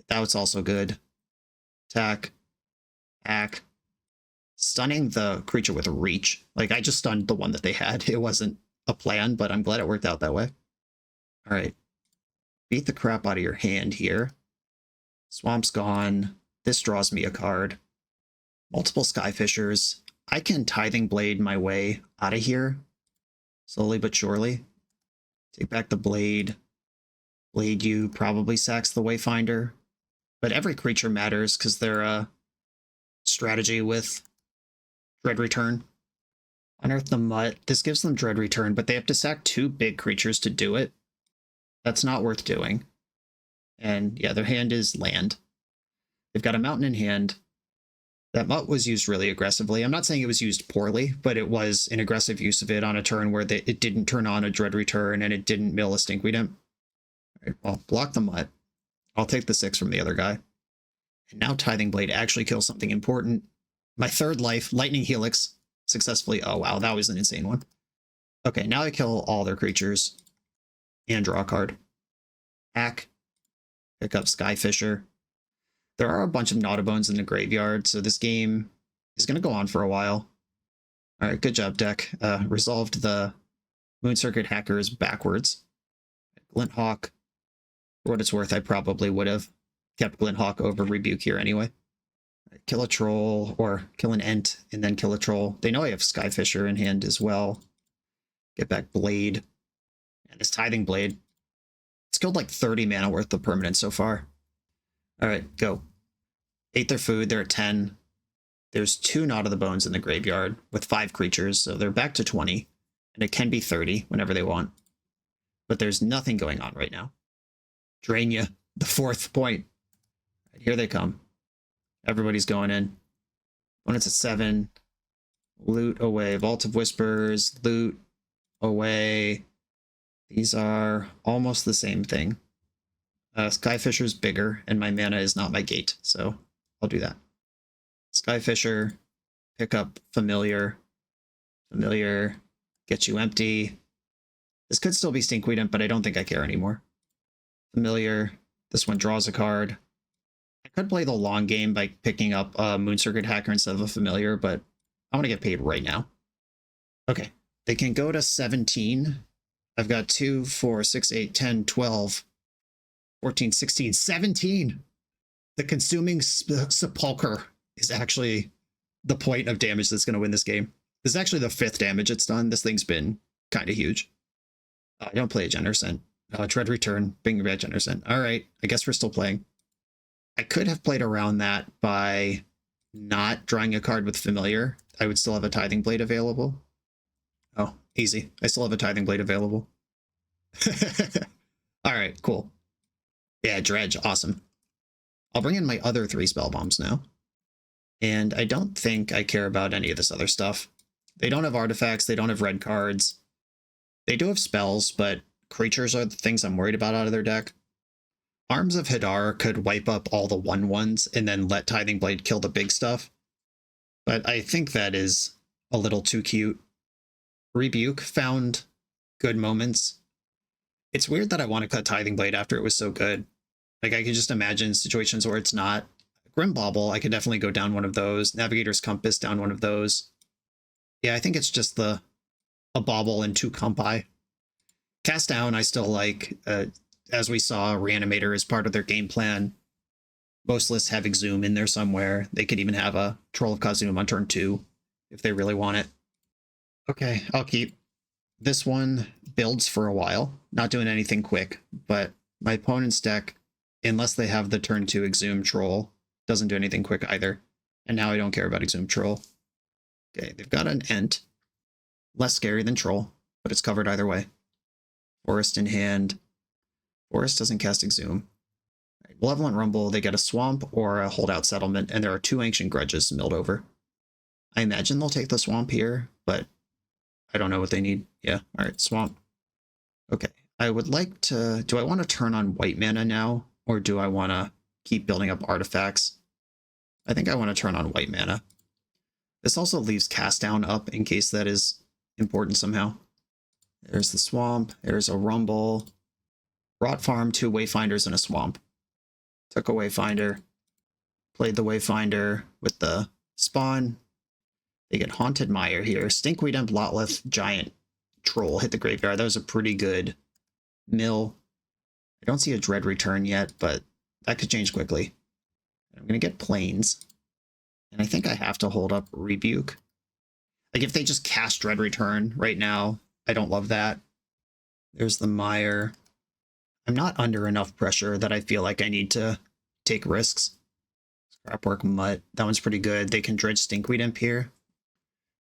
That was also good. Attack. Hack. Stunning the creature with a Reach. Like, I just stunned the one that they had. It wasn't a plan, but I'm glad it worked out that way. Alright. Beat the crap out of your hand here. Swamp's gone. This draws me a card. Multiple Skyfishers. I can Tithing Blade my way out of here. Slowly but surely. Take back the Blade. Blade you probably sacks the Wayfinder. But every creature matters because they're a strategy with Dread Return. Unearth the Mutt. This gives them Dread Return, but they have to sack 2 big creatures to do it. That's not worth doing. And yeah, their hand is land. They've got a mountain in hand. That mutt was used really aggressively. I'm not saying it was used poorly, but it was an aggressive use of it on a turn where it didn't turn on a Dread Return and it didn't mill a Stinkweed Imp. All right, well, block the mutt. I'll take the 6 from the other guy. And now Tithing Blade actually kills something important. My third life, Lightning Helix, successfully. Oh, wow, that was an insane one. Okay, now I kill all their creatures and draw a card. Hack. Pick up Skyfisher. There are a bunch of Nautobones in the graveyard, so this game is going to go on for a while. All right, good job, deck. Resolved the Moon Circuit Hackers backwards. Glint Hawk. For what it's worth, I probably would have kept Glint Hawk over Rebuke here anyway. Right, kill a troll, or kill an Ent, and then kill a troll. They know I have Skyfisher in hand as well. Get back Blade. And this Tithing Blade. It's killed like 30 mana worth of permanents so far. All right, go. Ate their food, they're at 10. There's 2 Knot of the Bones in the graveyard with 5 creatures, so they're back to 20. And it can be 30 whenever they want. But there's nothing going on right now. Drain ya, the 4th point. Right, here they come. Everybody's going in. When it's at 7, loot away. Vault of Whispers, loot away. These are almost the same thing. Skyfisher's bigger, and my mana is not my gate, so I'll do that. Skyfisher, pick up Familiar. Familiar, get you empty. This could still be Stinkweed Imp, but I don't think I care anymore. Familiar, this one draws a card. I could play the long game by picking up a Moon Circuit Hacker instead of a Familiar, but I want to get paid right now. Okay, they can go to 17. I've got 2, 4, 6, 8, 10, 12, 14, 16, 17. The Consuming Sepulcher is actually the point of damage that's going to win this game. This is actually the 5th damage it's done. This thing's been kind of huge. I don't play a Genersent. Dread Return, bring back Genersent. All right, I guess we're still playing. I could have played around that by not drawing a card with Familiar. I would still have a Tithing Blade available. Oh, easy. I still have a Tithing Blade available. All right, cool. Yeah, Dredge, awesome. I'll bring in my other 3 spell bombs now. And I don't think I care about any of this other stuff. They don't have artifacts, they don't have red cards. They do have spells, but creatures are the things I'm worried about out of their deck. Arms of Hadar could wipe up all the 1/1s and then let Tithing Blade kill the big stuff. But I think that is a little too cute. Rebuke found good moments. It's weird that I want to cut Tithing Blade after it was so good. Like, I can just imagine situations where it's not. Grim Bauble, I could definitely go down one of those. Navigator's Compass, down one of those. Yeah, I think it's just a Bauble and 2 Compi. Cast Down, I still like. As we saw, Reanimator is part of their game plan. Most lists have Exhume in there somewhere. They could even have a Troll of Kazum on turn 2 if they really want it. Okay, I'll keep. This one builds for a while, not doing anything quick, but my opponent's deck, unless they have the turn 2 Exhume Troll, doesn't do anything quick either. And now I don't care about Exhume Troll. Okay, they've got an Ent. Less scary than Troll, but it's covered either way. Forest in hand. Forest doesn't cast Exhume. Right, Malevolent Rumble, they get a Swamp or a Holdout Settlement, and there are 2 Ancient Grudges milled over. I imagine they'll take the Swamp here, but I don't know what they need. Yeah, alright, Swamp. Okay, I would like to... Do I want to turn on white mana now, or do I want to keep building up artifacts? I think I want to turn on white mana. This also leaves Cast Down up in case that is important somehow. There's the Swamp, there's a Rumble. Rot Farm, 2 Wayfinders and a Swamp. Took a Wayfinder. Played the Wayfinder with the Spawn. They get Haunted Mire here. Stinkweed Imp, Lotleth, Giant Troll hit the graveyard. That was a pretty good mill. I don't see a Dread Return yet, but that could change quickly. I'm going to get Plains. And I think I have to hold up Rebuke. Like, if they just cast Dread Return right now, I don't love that. There's the Mire. I'm not under enough pressure that I feel like I need to take risks. Scrapwork Mutt. That one's pretty good. They can dredge Stinkweed Imp here.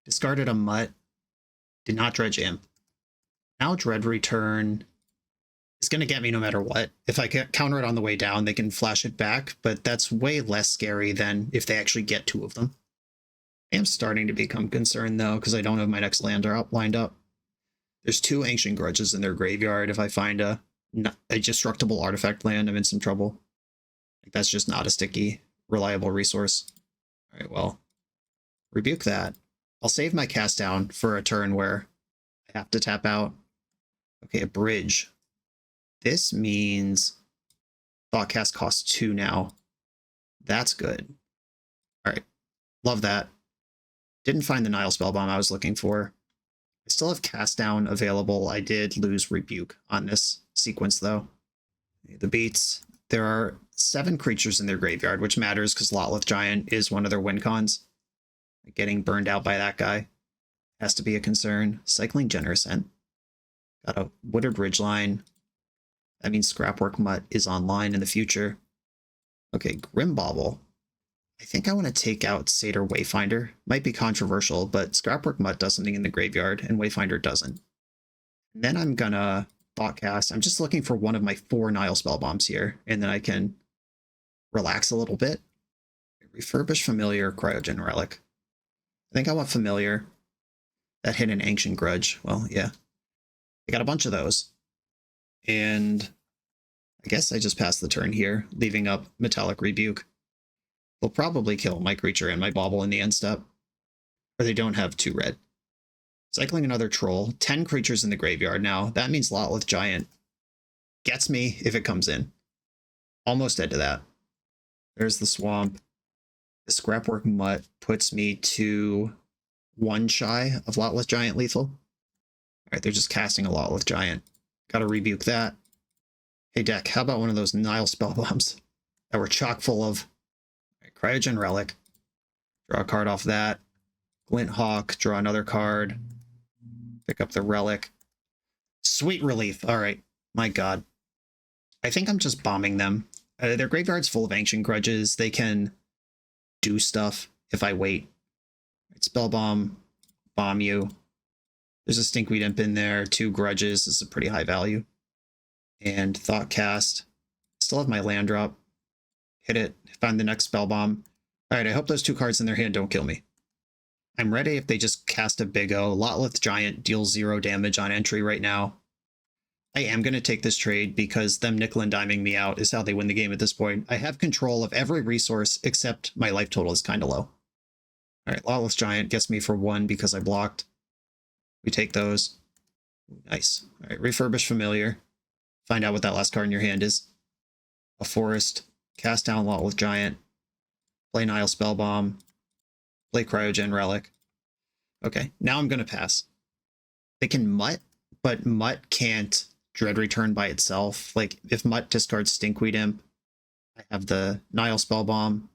Discarded a Mutt. Did not dredge Imp. Now Dread Return is going to get me no matter what. If I counter it on the way down, they can flash it back, but that's way less scary than if they actually get 2 of them. I am starting to become concerned though, because I don't have my next land drop lined up. There's 2 Ancient Grudges in their graveyard. If I find a destructible artifact land, I'm in some trouble. Like, that's just not a sticky, reliable resource. All right, well, rebuke that. I'll save my cast down for a turn where I have to tap out. Okay, a bridge. This means Thoughtcast costs 2 now. That's good. All right, love that. Didn't find the Nile Spellbomb I was looking for. I still have cast down available. I did lose rebuke on this sequence though. The beats. There are 7 creatures in their graveyard, which matters because Lotleth Giant is one of their win cons. Getting burned out by that guy has to be a concern. Cycling Generous End. Got a Wooded Ridgeline. That means Scrapwork Mutt is online in the future. Okay, Grimbauble. I think I want to take out Satyr Wayfinder. Might be controversial, but Scrapwork Mutt does something in the graveyard, and Wayfinder doesn't. And then I'm gonna Thoughtcast. I'm just looking for one of my 4 Nile Spellbombs here, and then I can relax a little bit. Refurbish Familiar, Cryogen Relic. I think I want Familiar. That hit an Ancient Grudge. Well, yeah. I got a bunch of those. And I guess I just passed the turn here, leaving up Metallic Rebuke. They'll probably kill my creature and my bauble in the end step. Or they don't have 2 red. Cycling another Troll. 10 creatures in the graveyard now. That means Lotleth Giant gets me if it comes in. Almost dead to that. There's the Swamp. The Scrapwork Mutt puts me to 1 shy of Lotleth Giant lethal. Alright, they're just casting a Lotleth Giant. Gotta rebuke that. Hey deck, how about one of those Nile Spellbombs that were chock full of Cryogen Relic. Draw a card off that. Glint Hawk, draw another card. Pick up the Relic. Sweet relief. Alright, my god. I think I'm just bombing them. Their graveyard's full of Ancient Grudges. They can do stuff if I wait. Spellbomb, bomb you. There's a Stinkweed Imp in there, 2 Grudges. This is a pretty high value. And Thoughtcast. Still have my land drop. Hit it. Find the next Spellbomb. Alright, I hope those 2 cards in their hand don't kill me. I'm ready if they just cast a Big O. Lotleth Giant deals 0 damage on entry right now. I am going to take this trade because them nickel and diming me out is how they win the game at this point. I have control of every resource except my life total is kind of low. Alright, Lotleth Giant gets me for 1 because I blocked. We take those. Nice. Alright, refurbish Familiar. Find out what that last card in your hand is. A Forest. Cast down Lotleth Giant. Play Nile Spellbomb. Play Cryogen Relic. Okay, now I'm going to pass. They can Mutt, but Mutt can't Dread Return by itself. Like, if Mutt discards Stinkweed Imp, I have the Nile Spellbomb.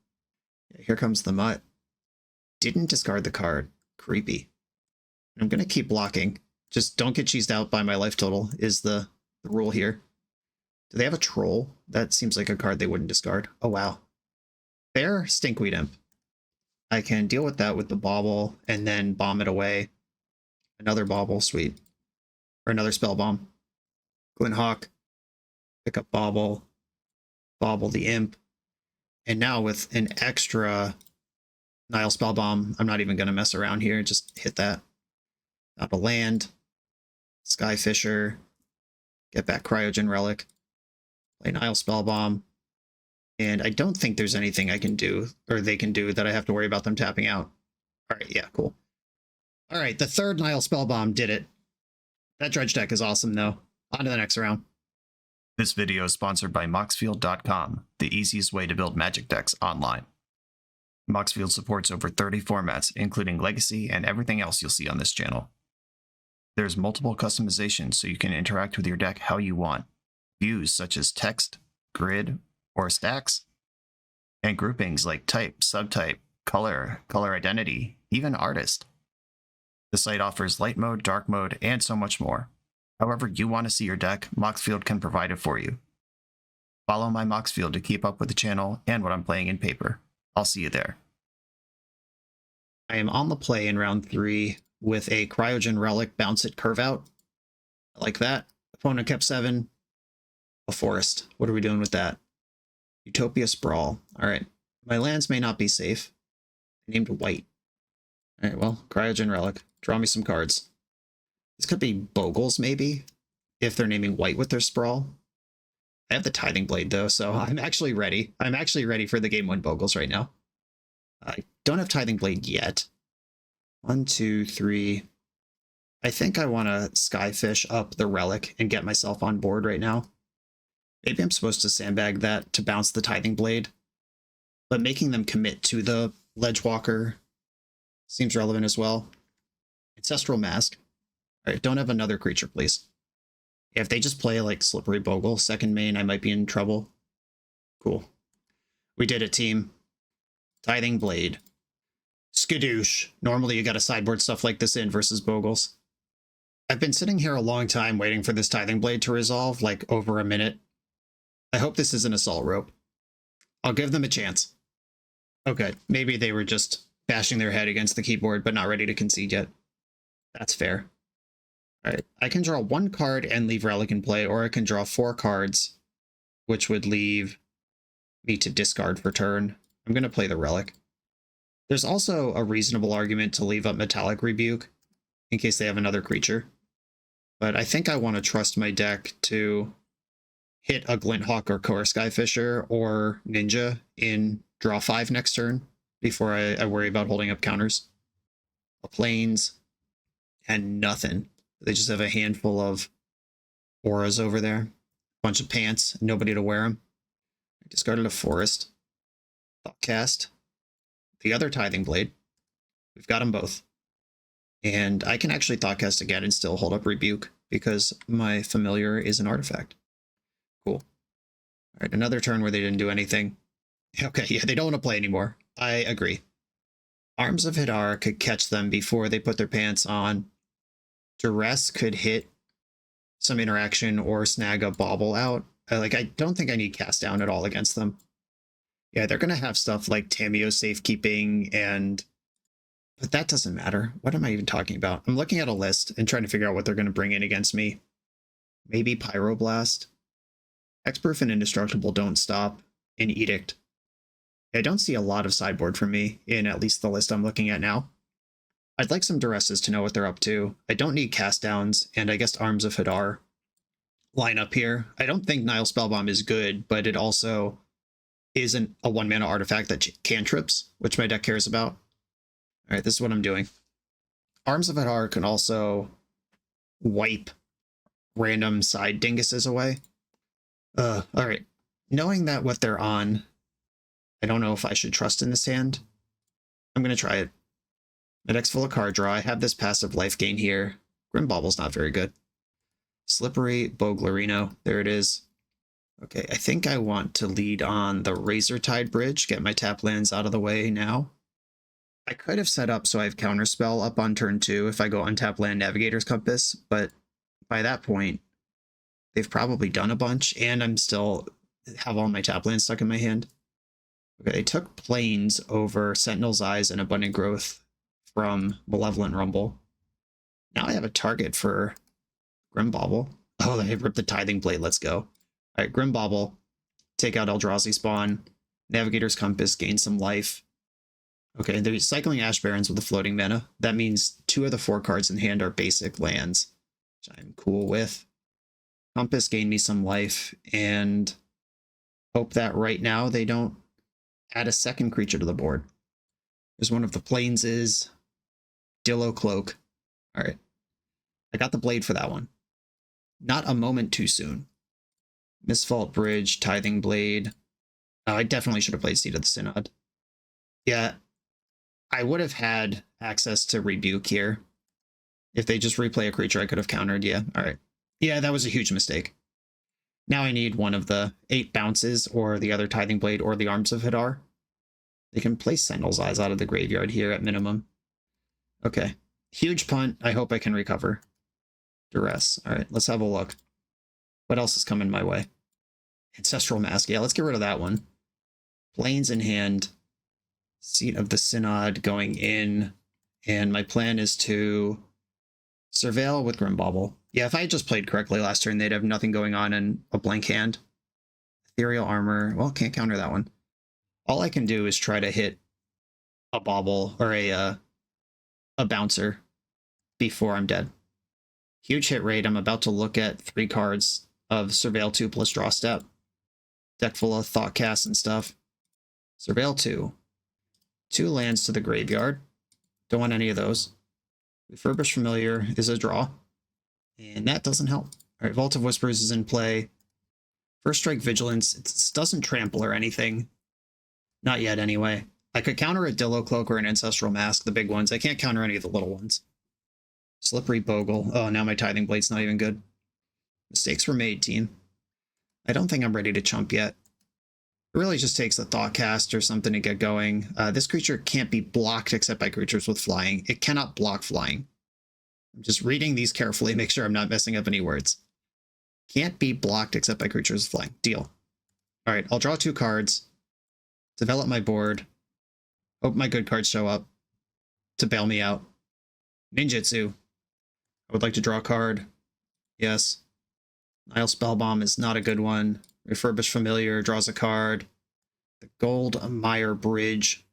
Here comes the Mutt. Didn't discard the card. Creepy. I'm going to keep blocking. Just don't get cheesed out by my life total is the rule here. Do they have a Troll? That seems like a card they wouldn't discard. Oh, wow. Fair Stinkweed Imp. I can deal with that with the Bauble and then bomb it away. Another Bauble, sweet. Or another Spellbomb. Glint Hawk. Pick up Bauble. Bauble the Imp. And now with an extra Nile Spellbomb, I'm not even going to mess around here. Just hit that. Out a land. Skyfisher. Get back Cryogen Relic. Play Nile Spellbomb. And I don't think there's anything I can do, or they can do, that I have to worry about them tapping out. Alright, yeah, cool. Alright, the 3rd Nile Spellbomb did it. That Dredge deck is awesome, though. On to the next round. This video is sponsored by Moxfield.com, the easiest way to build Magic decks online. Moxfield supports over 30 formats, including Legacy and everything else you'll see on this channel. There's multiple customizations so you can interact with your deck how you want. Views such as text, grid, or stacks, and groupings like type, subtype, color, color identity, even artist. The site offers light mode, dark mode, and so much more. However you want to see your deck, Moxfield can provide it for you. Follow my Moxfield to keep up with the channel and what I'm playing in paper. I'll see you there. I am on the play in round 3 with a Cryogen Relic Bounce It Curve Out. I like that. Opponent kept 7. A Forest. What are we doing with that? Utopia Sprawl. Alright. My lands may not be safe. I named White. Alright, well, Cryogen Relic. Draw me some cards. This could be Bogles, maybe, if they're naming white with their Sprawl. I have the Tithing Blade, though, so I'm actually ready. I'm actually ready for the Game 1 Bogles right now. I don't have Tithing Blade yet. 1, 2, 3. I think I want to Skyfish up the Relic and get myself on board right now. Maybe I'm supposed to sandbag that to bounce the Tithing Blade, but making them commit to the Ledgewalker seems relevant as well. Ancestral Mask. All right, don't have another creature, please. If they just play like Slippery Bogle, second main, I might be in trouble. Cool. We did it, team. Tithing Blade. Skadoosh. Normally you gotta sideboard stuff like this in versus Bogles. I've been sitting here a long time waiting for this Tithing Blade to resolve, like over a minute. I hope this isn't Assault Rope. I'll give them a chance. Okay, maybe they were just bashing their head against the keyboard but not ready to concede yet. That's fair. Alright, I can draw 1 card and leave Relic in play, or I can draw 4 cards, which would leave me to discard for turn. I'm going to play the Relic. There's also a reasonable argument to leave up Metallic Rebuke in case they have another creature. But I think I want to trust my deck to hit a Glint Hawk or Core Skyfisher or Ninja in draw 5 next turn before I worry about holding up counters. A Plains and nothing. They just have a handful of auras over there. Bunch of pants, nobody to wear them. I discarded a Forest. Thoughtcast. The other Tithing Blade. We've got them both. And I can actually Thoughtcast again and still hold up Rebuke because my Familiar is an artifact. Cool. All right, another turn where they didn't do anything. Okay, yeah, they don't want to play anymore. I agree. Arms of Hadar could catch them before they put their pants on. Duress could hit some interaction or snag a Bauble out. I don't think I need Cast Down at all against them. Yeah, they're going to have stuff like Tameo Safekeeping and... But that doesn't matter. What am I even talking about? I'm looking at a list and trying to figure out what they're going to bring in against me. Maybe Pyroblast. Hexproof and Indestructible don't stop. And Edict. I don't see a lot of sideboard from me in at least the list I'm looking at now. I'd like some Duresses to know what they're up to. I don't need Cast Downs, and I guess Arms of Hadar line up here. I don't think Nile Spellbomb is good, but it also isn't a 1-mana artifact that cantrips, which my deck cares about. All right, this is what I'm doing. Arms of Hadar can also wipe random side dinguses away. All right. Knowing that what they're on, I don't know if I should trust in this hand. I'm going to try it. My deck's full of card draw. I have this passive life gain here. Grim Bobble's not very good. Slippery Boglarino. There it is. Okay, I think I want to lead on the Razortide Bridge, get my tap lands out of the way now. I could have set up so I have Counterspell up on turn 2 if I go untap land Navigator's Compass, but by that point, they've probably done a bunch, and I'm still have all my tap lands stuck in my hand. Okay, they took Plains over Sentinel's Eyes and Abundant Growth from Malevolent Rumble. Now I have a target for Grimbauble. Oh, they ripped the Tithing Blade. Let's go. All right, Grimbauble. Take out Eldrazi Spawn. Navigator's Compass. Gain some life. Okay, they're cycling Ash Barrens with a floating mana. That means 2 of the 4 cards in hand are basic lands, which I'm cool with. Compass gain me some life, and hope that right now they don't add a second creature to the board. There's one of the Plains is Dillo Cloak. All right. I got the blade for that one. Not a moment too soon. Misfault Bridge, Tithing Blade. Oh, I definitely should have played Seed of the Synod. Yeah, I would have had access to Rebuke here. If they just replay a creature I could have countered, yeah. All right. Yeah, that was a huge mistake. Now I need one of the 8 bounces or the other Tithing Blade or the Arms of Hadar. They can place Sentinel's Eyes out of the graveyard here at minimum. Okay. Huge punt. I hope I can recover. Duress. All right, let's have a look. What else is coming my way? Ancestral Mask. Yeah, let's get rid of that one. Plains in hand. Seat of the Synod going in. And my plan is to Surveil with Grimbauble. Yeah, if I had just played correctly last turn, they'd have nothing going on and a blank hand. Ethereal Armor. Well, can't counter that one. All I can do is try to hit a Bauble or a a bouncer before I'm dead. Huge hit rate. I'm about to look at 3 cards of Surveil 2 plus Draw Step. Deck full of Thoughtcast and stuff. Surveil 2. 2 lands to the graveyard. Don't want any of those. Refurbish Familiar is a draw. And that doesn't help. Alright, Vault of Whispers is in play. First Strike Vigilance. It doesn't trample or anything. Not yet, anyway. I could counter a Dillo Cloak or an Ancestral Mask, the big ones. I can't counter any of the little ones. Slippery Bogle. Oh, now my Tithing Blade's not even good. Mistakes were made, team. I don't think I'm ready to chump yet. It really just takes a Thoughtcast or something to get going. This creature can't be blocked except by creatures with flying. It cannot block flying. I'm just reading these carefully, make sure I'm not messing up any words. Can't be blocked except by creatures with flying. Deal. All right, I'll draw 2 cards. Develop my board. Hope my good cards show up to bail me out. Ninjutsu. I would like to draw a card. Yes. Nile Spellbomb is not a good one. Refurbish Familiar draws a card. The Gold Mire Bridge.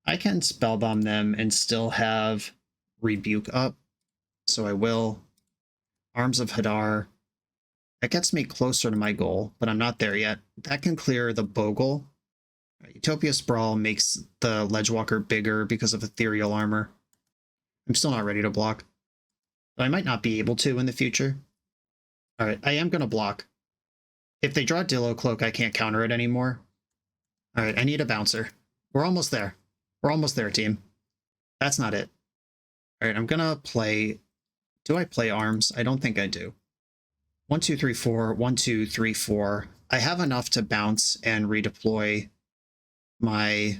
I can Spellbomb them and still have Rebuke up. So I will. Arms of Hadar. That gets me closer to my goal, but I'm not there yet. That can clear the Bogle. Utopia Sprawl makes the Ledgewalker bigger because of Ethereal Armor. I'm still not ready to block. I might not be able to in the future. Alright, I am going to block. If they draw Dillo Cloak, I can't counter it anymore. Alright, I need a bouncer. We're almost there. We're almost there, team. That's not it. Alright, I'm going to play... Do I play Arms? I don't think I do. 1, 2, 3, 4. 1, 2, 3, 4. I have enough to bounce and redeploy my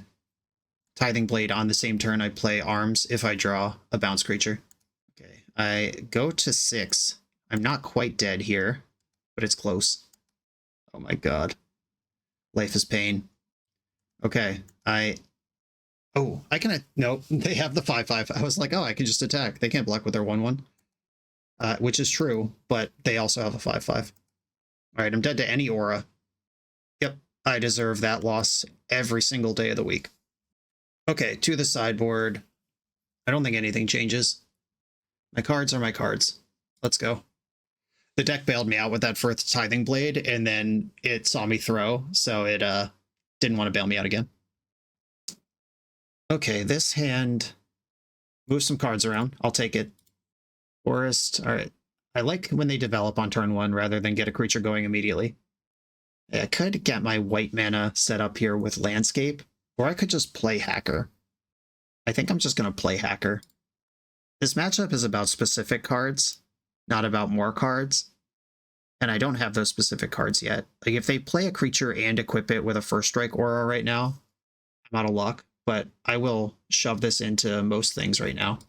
Tithing Blade on the same turn I play Arms if I draw a bounce creature. Okay, I go to 6. I'm not quite dead here, but it's close. Oh my god. Life is pain. Okay, Oh, I can... Nope, they have the 5/5. I was like, oh, I can just attack. They can't block with their 1/1. Which is true, but they also have a 5/5. Alright, I'm dead to any aura. Yep, I deserve that loss every single day of the week. Okay, to the sideboard. I don't think anything changes. My cards are my cards. Let's go. The deck bailed me out with that first Tithing Blade, and then it saw me throw, so it didn't want to bail me out again. Okay, this hand moves some cards around. I'll take it. Forest. Alright. I like when they develop on turn 1 rather than get a creature going immediately. I could get my white mana set up here with Landscape, or I could just play Hacker. I think I'm just going to play Hacker. This matchup is about specific cards, not about more cards. And I don't have those specific cards yet. Like, if they play a creature and equip it with a First Strike aura right now, I'm out of luck. But I will shove this into most things right now.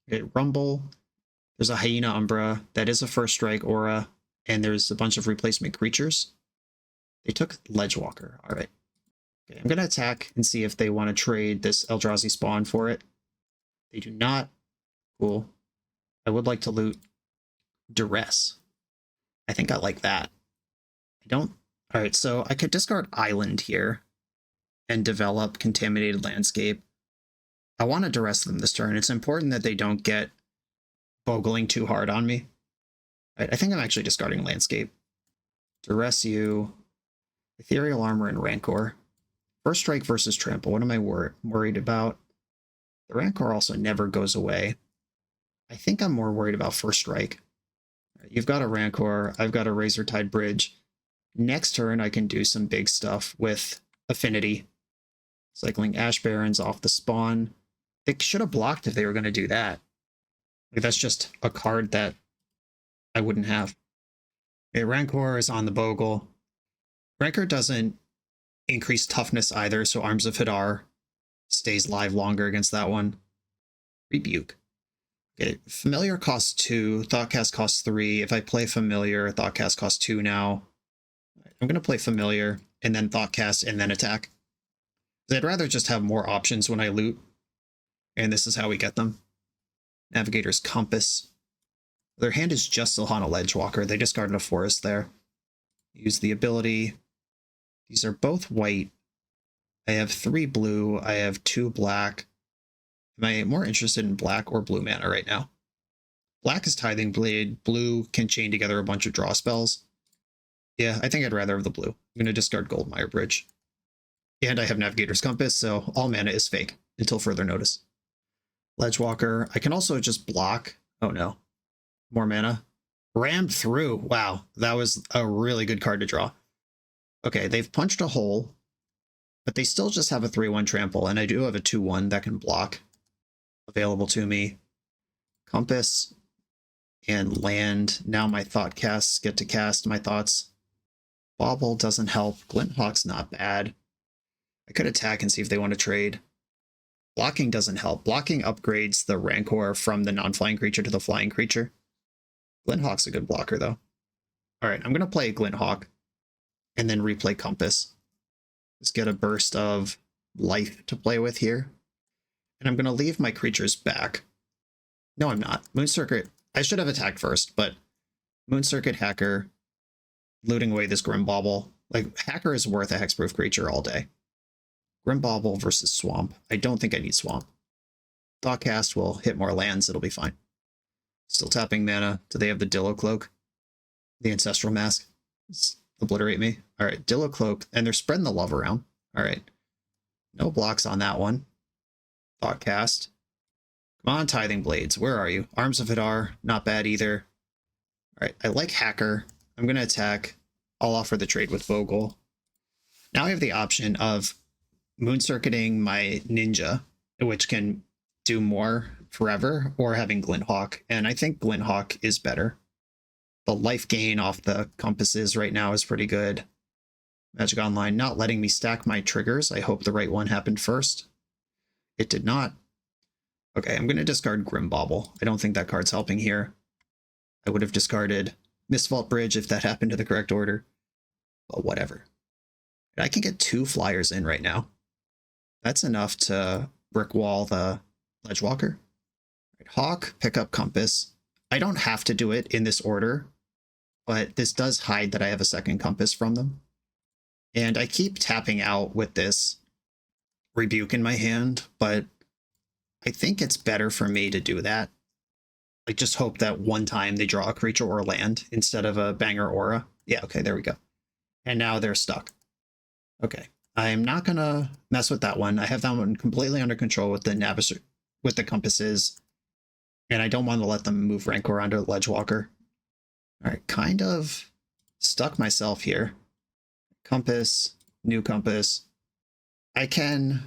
Okay, Rumble. There's a Hyena Umbra. That is a First Strike aura. And there's a bunch of replacement creatures. They took Ledgewalker. All right. Okay, I'm going to attack and see if they want to trade this Eldrazi Spawn for it. They do not. Cool. I would like to loot Duress. I think I like that. I don't... Alright, so I could discard Island here and develop Contaminated Landscape. I want to Duress them this turn. It's important that they don't get bogling too hard on me. Right, I think I'm actually discarding Landscape. Duress you. Ethereal Armor and Rancor. First Strike versus Trample. What am I worried about? The Rancor also never goes away. I think I'm more worried about First Strike. You've got a Rancor. I've got a Razortide Bridge. Next turn, I can do some big stuff with Affinity. Cycling Ash Barrens off the spawn. They should have blocked if they were going to do that. Like, that's just a card that I wouldn't have. Okay, Rancor is on the Bogle. Rancor doesn't increase toughness either, so Arms of Hadar stays live longer against that one. Rebuke. Okay, Familiar costs 2, Thoughtcast costs 3. If I play Familiar, Thoughtcast costs 2 now. I'm going to play Familiar, and then Thoughtcast, and then attack. I'd rather just have more options when I loot. And this is how we get them. Navigator's Compass. Their hand is just Silhana Ledgewalker. They discarded a forest there. Use the ability. These are both white. I have 3 blue. I have 2 black. Am I more interested in black or blue mana right now? Black is Tithing Blade. Blue can chain together a bunch of draw spells. Yeah, I think I'd rather have the blue. I'm going to discard Goldmire Bridge. And I have Navigator's Compass, so all mana is fake until further notice. Ledgewalker. I can also just block. Oh no. More mana. Rammed through. Wow, that was a really good card to draw. Okay, they've punched a hole, but they still just have a 3-1 trample, and I do have a 2-1 that can block available to me. Compass and land. Now my thought casts get to cast my thoughts. Bauble doesn't help. Glint Hawk's not bad. I could attack and see if they want to trade. Blocking doesn't help. Blocking upgrades the Rancor from the non-flying creature to the flying creature. Glint Hawk's a good blocker, though. All right, I'm going to play Glint Hawk and then replay Compass. Just get a burst of life to play with here. And I'm going to leave my creatures back. No, I'm not. Moon Circuit. I should have attacked first, but Moon Circuit Hacker, looting away this Grimbauble. Like, Hacker is worth a hexproof creature all day. Grimbauble versus Swamp. I don't think I need Swamp. Thoughtcast will hit more lands. It'll be fine. Still tapping mana. Do they have the Dillo Cloak? The Ancestral Mask? Obliterate me. All right, Dillo Cloak. And they're spreading the love around. All right. No blocks on that one. Thoughtcast. Come on, Tithing Blades. Where are you? Arms of Hadar. Not bad either. All right, I like Hacker. I'm going to attack. I'll offer the trade with Vogel. Now I have the option of Moon Circuiting my Ninja, which can do more forever, or having Glint Hawk. And I think Glint Hawk is better. The life gain off the compasses right now is pretty good. Magic Online not letting me stack my triggers. I hope the right one happened first. It did not. Okay, I'm going to discard Grimbauble. I don't think that card's helping here. I would have discarded Mistvault Bridge if that happened to the correct order. But whatever. I can get 2 flyers in right now. That's enough to brick wall the Ledgewalker. Right, Hawk, pick up Compass. I don't have to do it in this order, but this does hide that I have a second Compass from them. And I keep tapping out with this Rebuke in my hand, but I think it's better for me to do that. I just hope that one time they draw a creature or land instead of a banger aura. Yeah, okay, there we go. And now they're stuck. Okay, I'm not gonna mess with that one. I have that one completely under control with the compasses, and I don't want to let them move Rancor onto the Ledgewalker. All right, kind of stuck myself here. Compass, new Compass. I can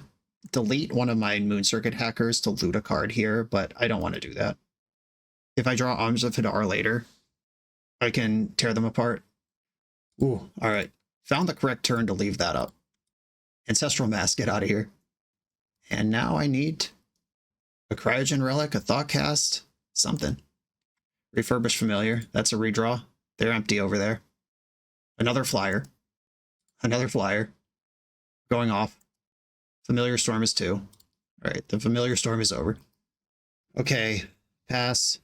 delete one of my Moon Circuit Hackers to loot a card here, but I don't want to do that. If I draw Arms of Hadar later, I can tear them apart. Ooh, all right. Found the correct turn to leave that up. Ancestral Mask, get out of here. And now I need a Cryogen Relic, a Thoughtcast, something. Refurbished Familiar, that's a redraw. They're empty over there. Another flyer. Another flyer. Going off. Familiar Storm is 2. All right, the Familiar Storm is over. Okay, pass.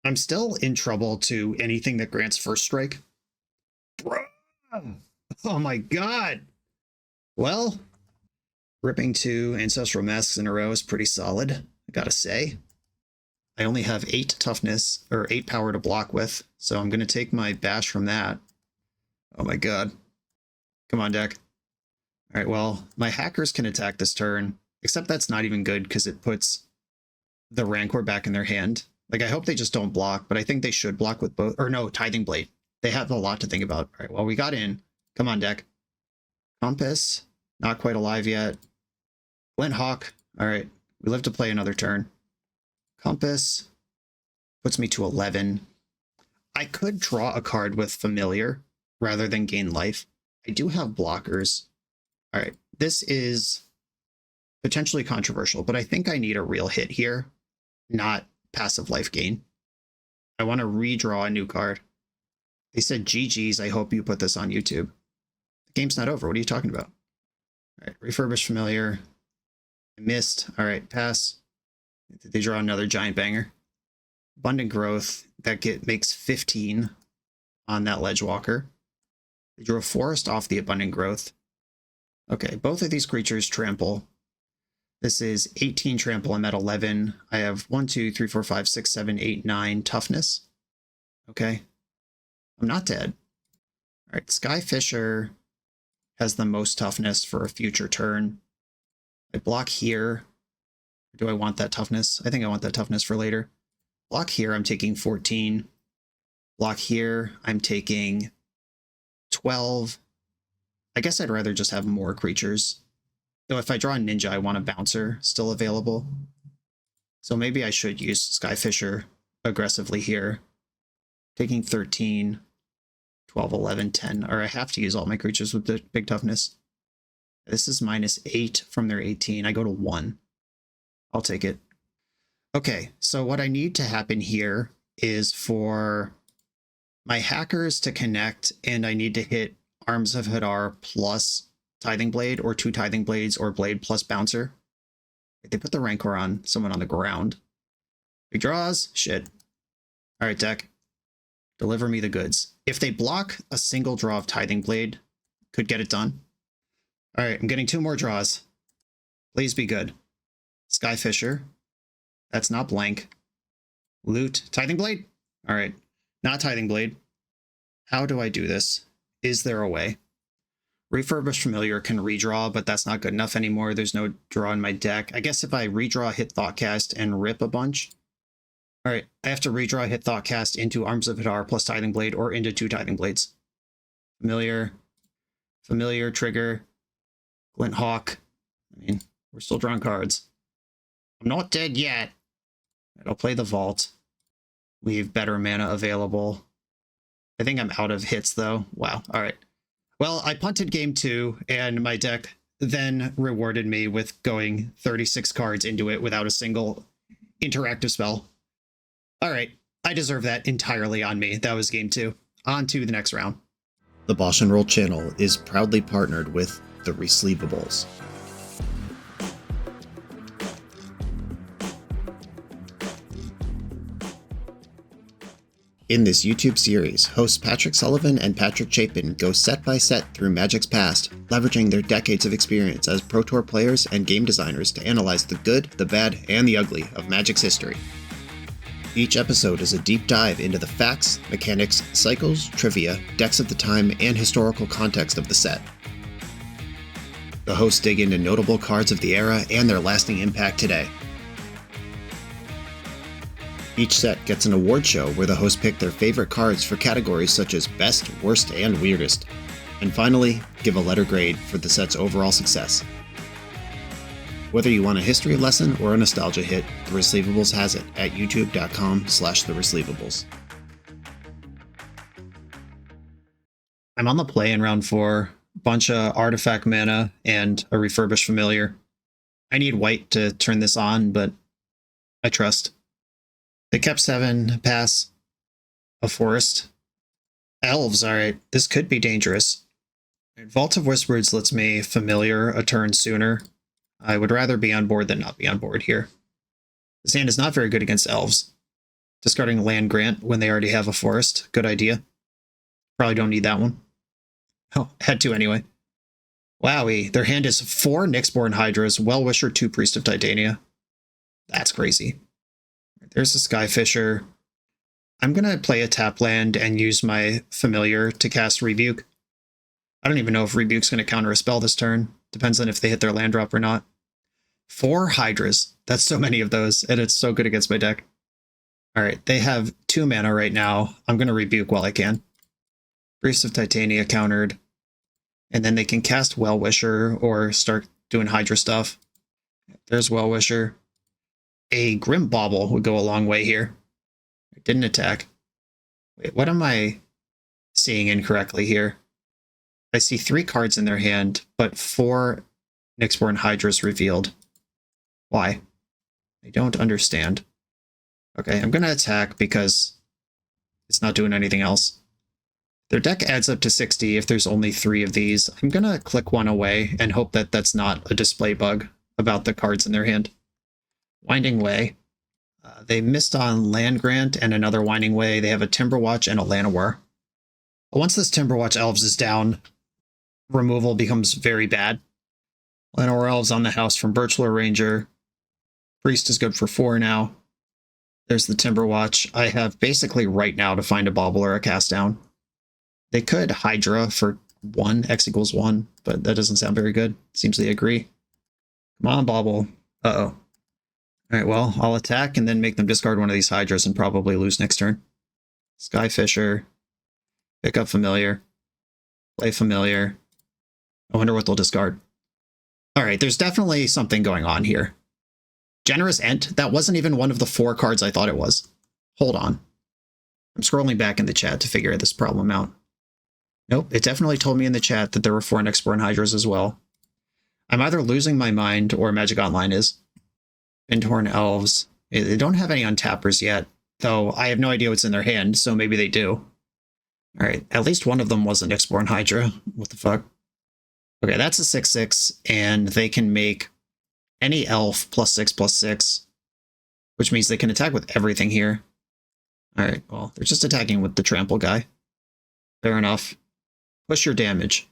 I'm still in trouble to anything that grants first strike. Bro! Oh my god! Well, ripping 2 Ancestral Masks in a row is pretty solid, I gotta say. I only have 8 toughness, or 8 power to block with, so I'm gonna take my bash from that. Oh my god. Come on, deck. Alright, well, my hackers can attack this turn, except that's not even good because it puts the Rancor back in their hand. Like, I hope they just don't block, but I think they should block with both. Or no, Tithing Blade. They have a lot to think about. All right, well, we got in. Come on, deck. Compass, not quite alive yet. Glint Hawk. All right, we live to play another turn. Compass puts me to 11. I could draw a card with Familiar rather than gain life. I do have blockers. All right, this is potentially controversial, but I think I need a real hit here, not passive life gain. I want to redraw a new card. They said GG's, I hope you put this on YouTube. The game's not over, what are you talking about? All right, Refurbished Familiar. I missed. All right, pass. They draw another giant banger. Abundant Growth, that makes 15 on that Ledgewalker. They drew a Forest off the Abundant Growth. Okay, both of these creatures trample. This is 18 trample. I'm at 11. I have 1, 2, 3, 4, 5, 6, 7, 8, 9 toughness. Okay. I'm not dead. All right, Skyfisher has the most toughness for a future turn. I block here. Do I want that toughness? I think I want that toughness for later. Block here, I'm taking 14. Block here, I'm taking 12. I guess I'd rather just have more creatures. Though if I draw a ninja, I want a bouncer still available. So maybe I should use Skyfisher aggressively here. Taking 13, 12, 11, 10. Or I have to use all my creatures with the big toughness. This is -8 from their 18. I go to 1. I'll take it. Okay, so what I need to happen here is for my hackers to connect, and I need to hit Arms of Hadar plus Tithing Blade, or 2 Tithing Blades, or Blade plus Bouncer. They put the Rancor on someone on the ground. Big draws? Shit. Alright, deck. Deliver me the goods. If they block a single draw of Tithing Blade, could get it done. Alright, I'm getting 2 more draws. Please be good. Skyfisher. That's not blank. Loot. Tithing Blade? Alright. Not Tithing Blade. How do I do this? Is there a way? Refurbished Familiar can redraw, but that's not good enough anymore. There's no draw in my deck. I guess if I redraw, hit Thoughtcast, and rip a bunch. Alright, I have to redraw, hit Thoughtcast into Arms of Hadar plus Tithing Blade, or into 2 Tithing Blades. Familiar. Familiar, trigger. Glint Hawk. I mean, we're still drawing cards. I'm not dead yet. I'll play the Vault. Leave better mana available. I think I'm out of hits, though. Wow, alright. Well, I punted game 2, and my deck then rewarded me with going 36 cards into it without a single interactive spell. Alright, I deserve that entirely on me. That was game 2. On to the next round. The BoshNRoll channel is proudly partnered with the Resleevables. In this YouTube series, hosts Patrick Sullivan and Patrick Chapin go set by set through Magic's past, leveraging their decades of experience as Pro Tour players and game designers to analyze the good, the bad, and the ugly of Magic's history. Each episode is a deep dive into the facts, mechanics, cycles, trivia, decks of the time, and historical context of the set. The hosts dig into notable cards of the era and their lasting impact today. Each set gets an award show where the hosts pick their favorite cards for categories such as Best, Worst, and Weirdest. And finally, give a letter grade for the set's overall success. Whether you want a history lesson or a nostalgia hit, The Resleevables has it at youtube.com/theresleevables. I'm on the play in round 4. Bunch of artifact mana and a refurbished familiar. I need white to turn this on, but I trust. They kept 7, pass. A forest. Elves, alright. This could be dangerous. Vault of Whispers lets me familiar a turn sooner. I would rather be on board than not be on board here. This hand is not very good against elves. Discarding land grant when they already have a forest. Good idea. Probably don't need that one. Oh, had to anyway. Wowie, their hand is 4 Nyxborn Hydras, Well-Wisher, 2 Priest of Titania. That's crazy. There's a Skyfisher. I'm going to play a tap land and use my familiar to cast Rebuke. I don't even know if Rebuke's going to counter a spell this turn. Depends on if they hit their land drop or not. 4 Hydras. That's so many of those, and it's so good against my deck. Alright, they have 2 mana right now. I'm going to Rebuke while I can. Priest of Titania countered. And then they can cast Well-Wisher or start doing Hydra stuff. There's Well-Wisher. A Grim Bauble would go a long way here. It didn't attack. Wait, what am I seeing incorrectly here? I see 3 cards in their hand, but 4 Nyxborn Hydras revealed. Why? I don't understand. Okay, I'm going to attack because it's not doing anything else. Their deck adds up to 60 if there's only 3 of these. I'm going to click 1 away and hope that that's not a display bug about the cards in their hand. Winding Way. They missed on Land Grant and another Winding Way. They have a Timberwatch and a Llanowar. Once this Timberwatch Elves is down, removal becomes very bad. Lenore Elves on the house from Birchlore Ranger. Priest is good for 4 now. There's the Timber Watch. I have basically right now to find a bauble or a cast down. They could Hydra for 1, X equals 1, but that doesn't sound very good. Seems they agree. Come on, bauble. Uh-oh. All right, well, I'll attack and then make them discard one of these Hydras and probably lose next turn. Skyfisher. Pick up Familiar. Play Familiar. I wonder what they'll discard. All right, there's definitely something going on here. Generous Ent, that wasn't even one of the 4 cards I thought it was. Hold on. I'm scrolling back in the chat to figure this problem out. Nope, it definitely told me in the chat that there were 4 Nextborn Hydras as well. I'm either losing my mind or Magic Online is. Windhorn Elves. They don't have any untappers yet, though I have no idea what's in their hand, so maybe they do. All right, at least one of them was a Nextborn Hydra. What the fuck? Okay, that's a 6/6, and they can make any elf +6/+6, which means they can attack with everything here. All right, well, they're just attacking with the trample guy. Fair enough. Push your damage.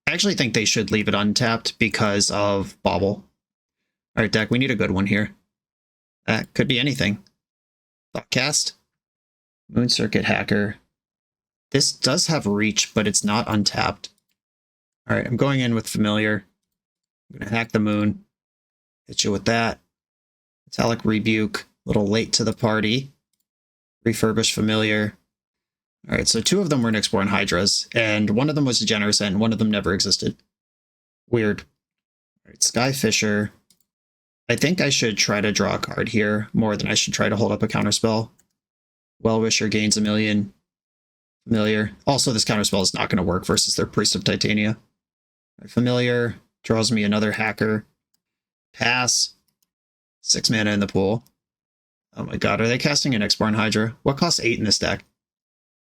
I actually think they should leave it untapped because of Bauble. All right, deck, we need a good one here. That could be anything. Thoughtcast. Moon Circuit Hacker. This does have reach, but it's not untapped. All right, I'm going in with Familiar. I'm going to hack the moon. Hit you with that. Metallic Rebuke. A little late to the party. Refurbish Familiar. All right, so 2 of them were Nyxborn Hydras, and one of them was a Generous End, one of them never existed. Weird. All right, Skyfisher. I think I should try to draw a card here more than I should try to hold up a counterspell. Well-Wisher gains 1,000,000. Familiar. Also, this counterspell is not going to work versus their Priest of Titania. All right, Familiar draws me another Hacker. Pass. 6 mana in the pool. Oh my god, are they casting an Nyxborn Hydra? What costs 8 in this deck?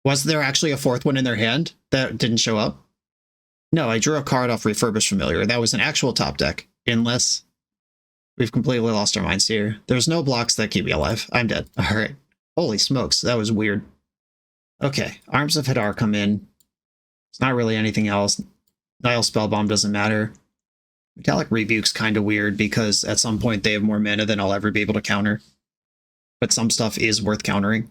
Was there actually a 4th one in their hand that didn't show up? No, I drew a card off Refurbished Familiar. That was an actual top deck. Unless we've completely lost our minds here. There's no blocks that keep me alive. I'm dead. All right. Holy smokes, that was weird. Okay, Arms of Hadar come in. It's not really anything else. Nile Spellbomb doesn't matter. Metallic Rebuke's kind of weird because at some point they have more mana than I'll ever be able to counter. But some stuff is worth countering.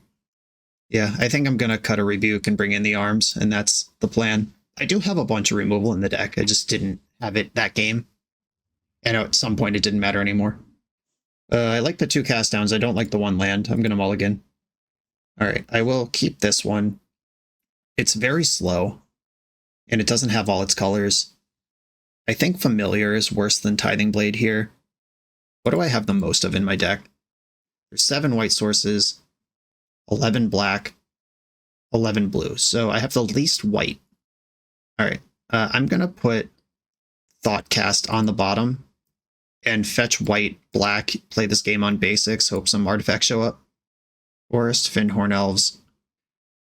Yeah, I think I'm going to cut a Rebuke and bring in the Arms, and that's the plan. I do have a bunch of removal in the deck. I just didn't have it that game. And at some point it didn't matter anymore. I like the 2 cast downs. I don't like the 1 land. I'm going to mulligan. All right, I will keep this one. It's very slow, and it doesn't have all its colors. I think Familiar is worse than Tithing Blade here. What do I have the most of in my deck? There's 7 white sources, 11 black, 11 blue. So I have the least white. All right, I'm going to put Thoughtcast on the bottom and fetch white, black, play this game on basics, hope some artifacts show up. Forest, Windhorn Elves,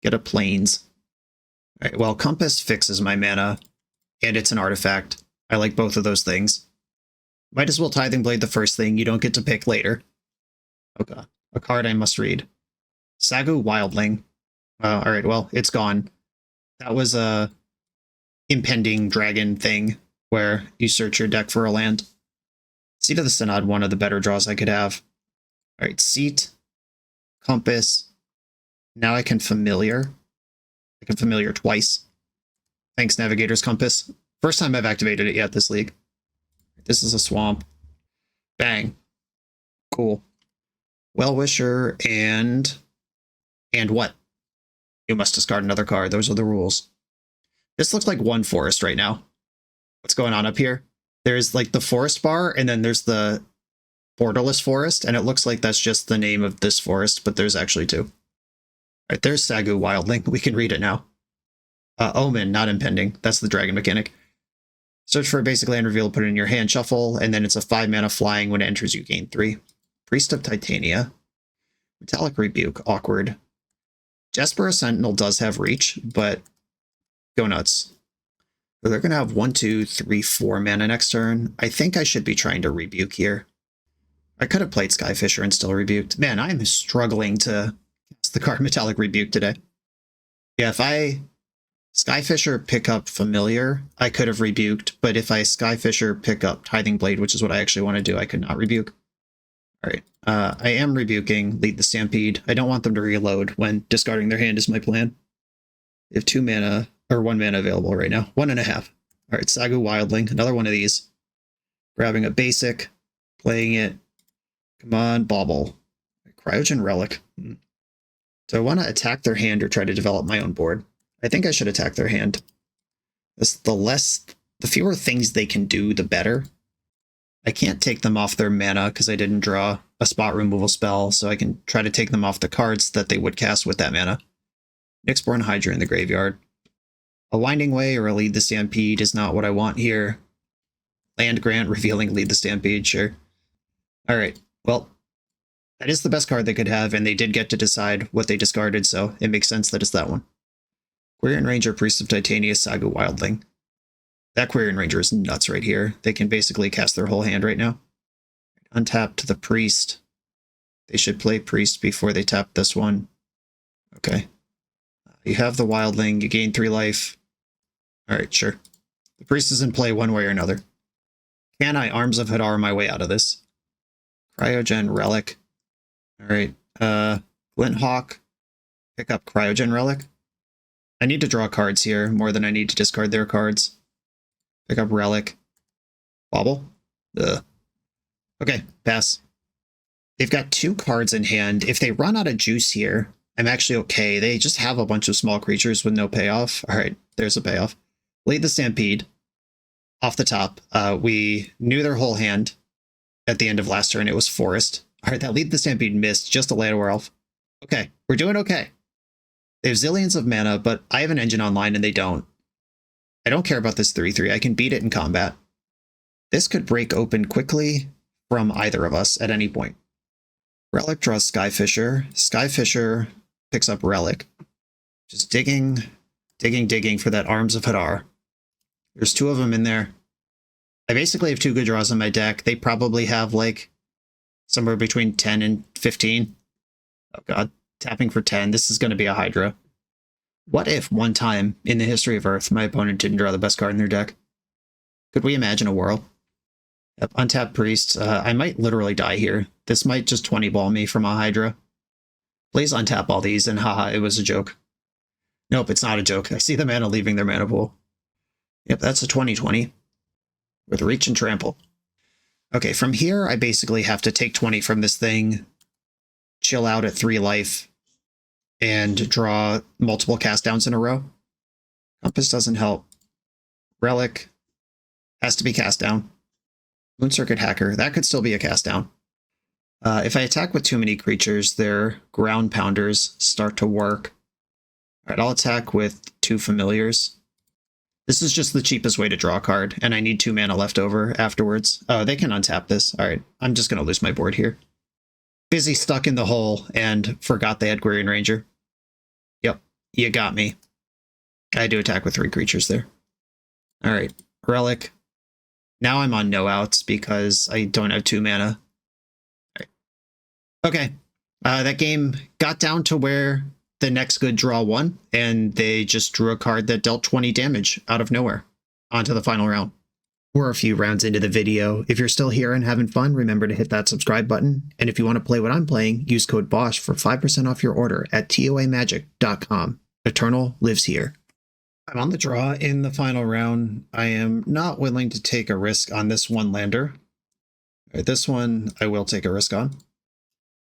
get a Plains. All right, well, Compass fixes my mana, and it's an artifact. I like both of those things. Might as well Tithing Blade the first thing. You don't get to pick later. Okay, a card I must read. Sagu Wildling. All right, well, it's gone. That was a impending dragon thing where you search your deck for a land. Seat of the Synod, one of the better draws I could have. All right, Seat, Compass. Now I can Familiar. I can Familiar twice. Thanks, Navigator's Compass. First time I've activated it yet this league. This is a swamp. Bang. Cool. Well-Wisher and what? You must discard another card. Those are the rules. This looks like one forest right now. What's going on up here? There's like the forest bar, and then there's the borderless forest, and it looks like that's just the name of this forest, but there's actually 2. All right, there's Sagu Wildling. We can read it now. Omen, not impending. That's the dragon mechanic. Search for a basic land reveal, put it in your hand, shuffle, and then it's a 5 mana flying. When it enters, you gain 3. Priest of Titania. Metallic Rebuke, awkward. Jesper Sentinel does have reach, but go nuts. So they're going to have 1, 2, 3, 4 mana next turn. I think I should be trying to Rebuke here. I could have played Skyfisher and still rebuked. Man, I'm struggling to cast the card Metallic Rebuke today. Yeah, if I Skyfisher pick up Familiar, I could have rebuked, but if I Skyfisher pick up Tithing Blade, which is what I actually want to do, I could not rebuke. All right, I am rebuking Lead the Stampede. I don't want them to reload when discarding their hand is my plan. They have 2 mana, or 1 mana available right now. 1.5. All right, Sagu Wildling, another one of these. Grabbing a basic, playing it. Come on, Bauble. Cryogen Relic. So I want to attack their hand or try to develop my own board. I think I should attack their hand. The fewer things they can do, the better. I can't take them off their mana because I didn't draw a spot removal spell, so I can try to take them off the cards that they would cast with that mana. Nyxborn Hydra in the graveyard. A Winding Way or a Lead the Stampede is not what I want here. Land Grant revealing Lead the Stampede, sure. Alright, well, that is the best card they could have, and they did get to decide what they discarded, so it makes sense that it's that one. Quirion Ranger, Priest of Titania, Sagu Wildling. That Quirion Ranger is nuts right here. They can basically cast their whole hand right now. Untap to the Priest. They should play Priest before they tap this one. Okay. You have the Wildling, you gain 3 life. Alright, sure. The Priest is in play one way or another. Can I Arms of Hadar my way out of this? Cryogen Relic. Alright, Glint Hawk. Pick up Cryogen Relic. I need to draw cards here more than I need to discard their cards. Pick up Relic. Bauble? Ugh. Okay, pass. They've got 2 cards in hand. If they run out of juice here, I'm actually okay. They just have a bunch of small creatures with no payoff. Alright, there's a payoff. Lead the Stampede. Off the top, we knew their whole hand at the end of last turn. It was Forest. Alright, that Lead the Stampede missed. Just a Llanowar Elf. Okay, we're doing okay. They have zillions of mana, but I have an engine online and they don't. I don't care about this 3/3. I can beat it in combat. This could break open quickly from either of us at any point. Relic draws Skyfisher. Skyfisher picks up Relic. Just digging for that Arms of Hadar. There's 2 of them in there. I basically have 2 good draws in my deck. They probably have like somewhere between 10 and 15. Oh god, tapping for 10. This is going to be a Hydra. What if one time in the history of Earth my opponent didn't draw the best card in their deck? Could we imagine a world? Yep, untap Priest. I might literally die here. This might just 20 ball me from a Hydra. Please untap all these and haha, it was a joke. Nope, it's not a joke. I see the mana leaving their mana pool. Yep, that's a 20/20 with Reach and Trample. Okay, from here I basically have to take 20 from this thing, chill out at 3 life, and draw multiple cast downs in a row. Compass doesn't help. Relic has to be cast down. Moon Circuit Hacker, that could still be a cast down. If I attack with too many creatures, their ground pounders start to work. Alright, I'll attack with 2 familiars. This is just the cheapest way to draw a card, and I need 2 mana left over afterwards. Oh, they can untap this. Alright, I'm just going to lose my board here. Busy stuck in the hole and forgot they had Quirion Ranger. Yep, you got me. I do attack with 3 creatures there. Alright, Relic. Now I'm on no outs because I don't have 2 mana. Alright. Okay, that game got down to where the next good draw won, and they just drew a card that dealt 20 damage out of nowhere onto the final round. We're a few rounds into the video. If you're still here and having fun, remember to hit that subscribe button. And if you want to play what I'm playing, use code BOSH for 5% off your order at toamagic.com. Eternal lives here. I'm on the draw in the final round. I am not willing to take a risk on this one lander. Right, this one I will take a risk on.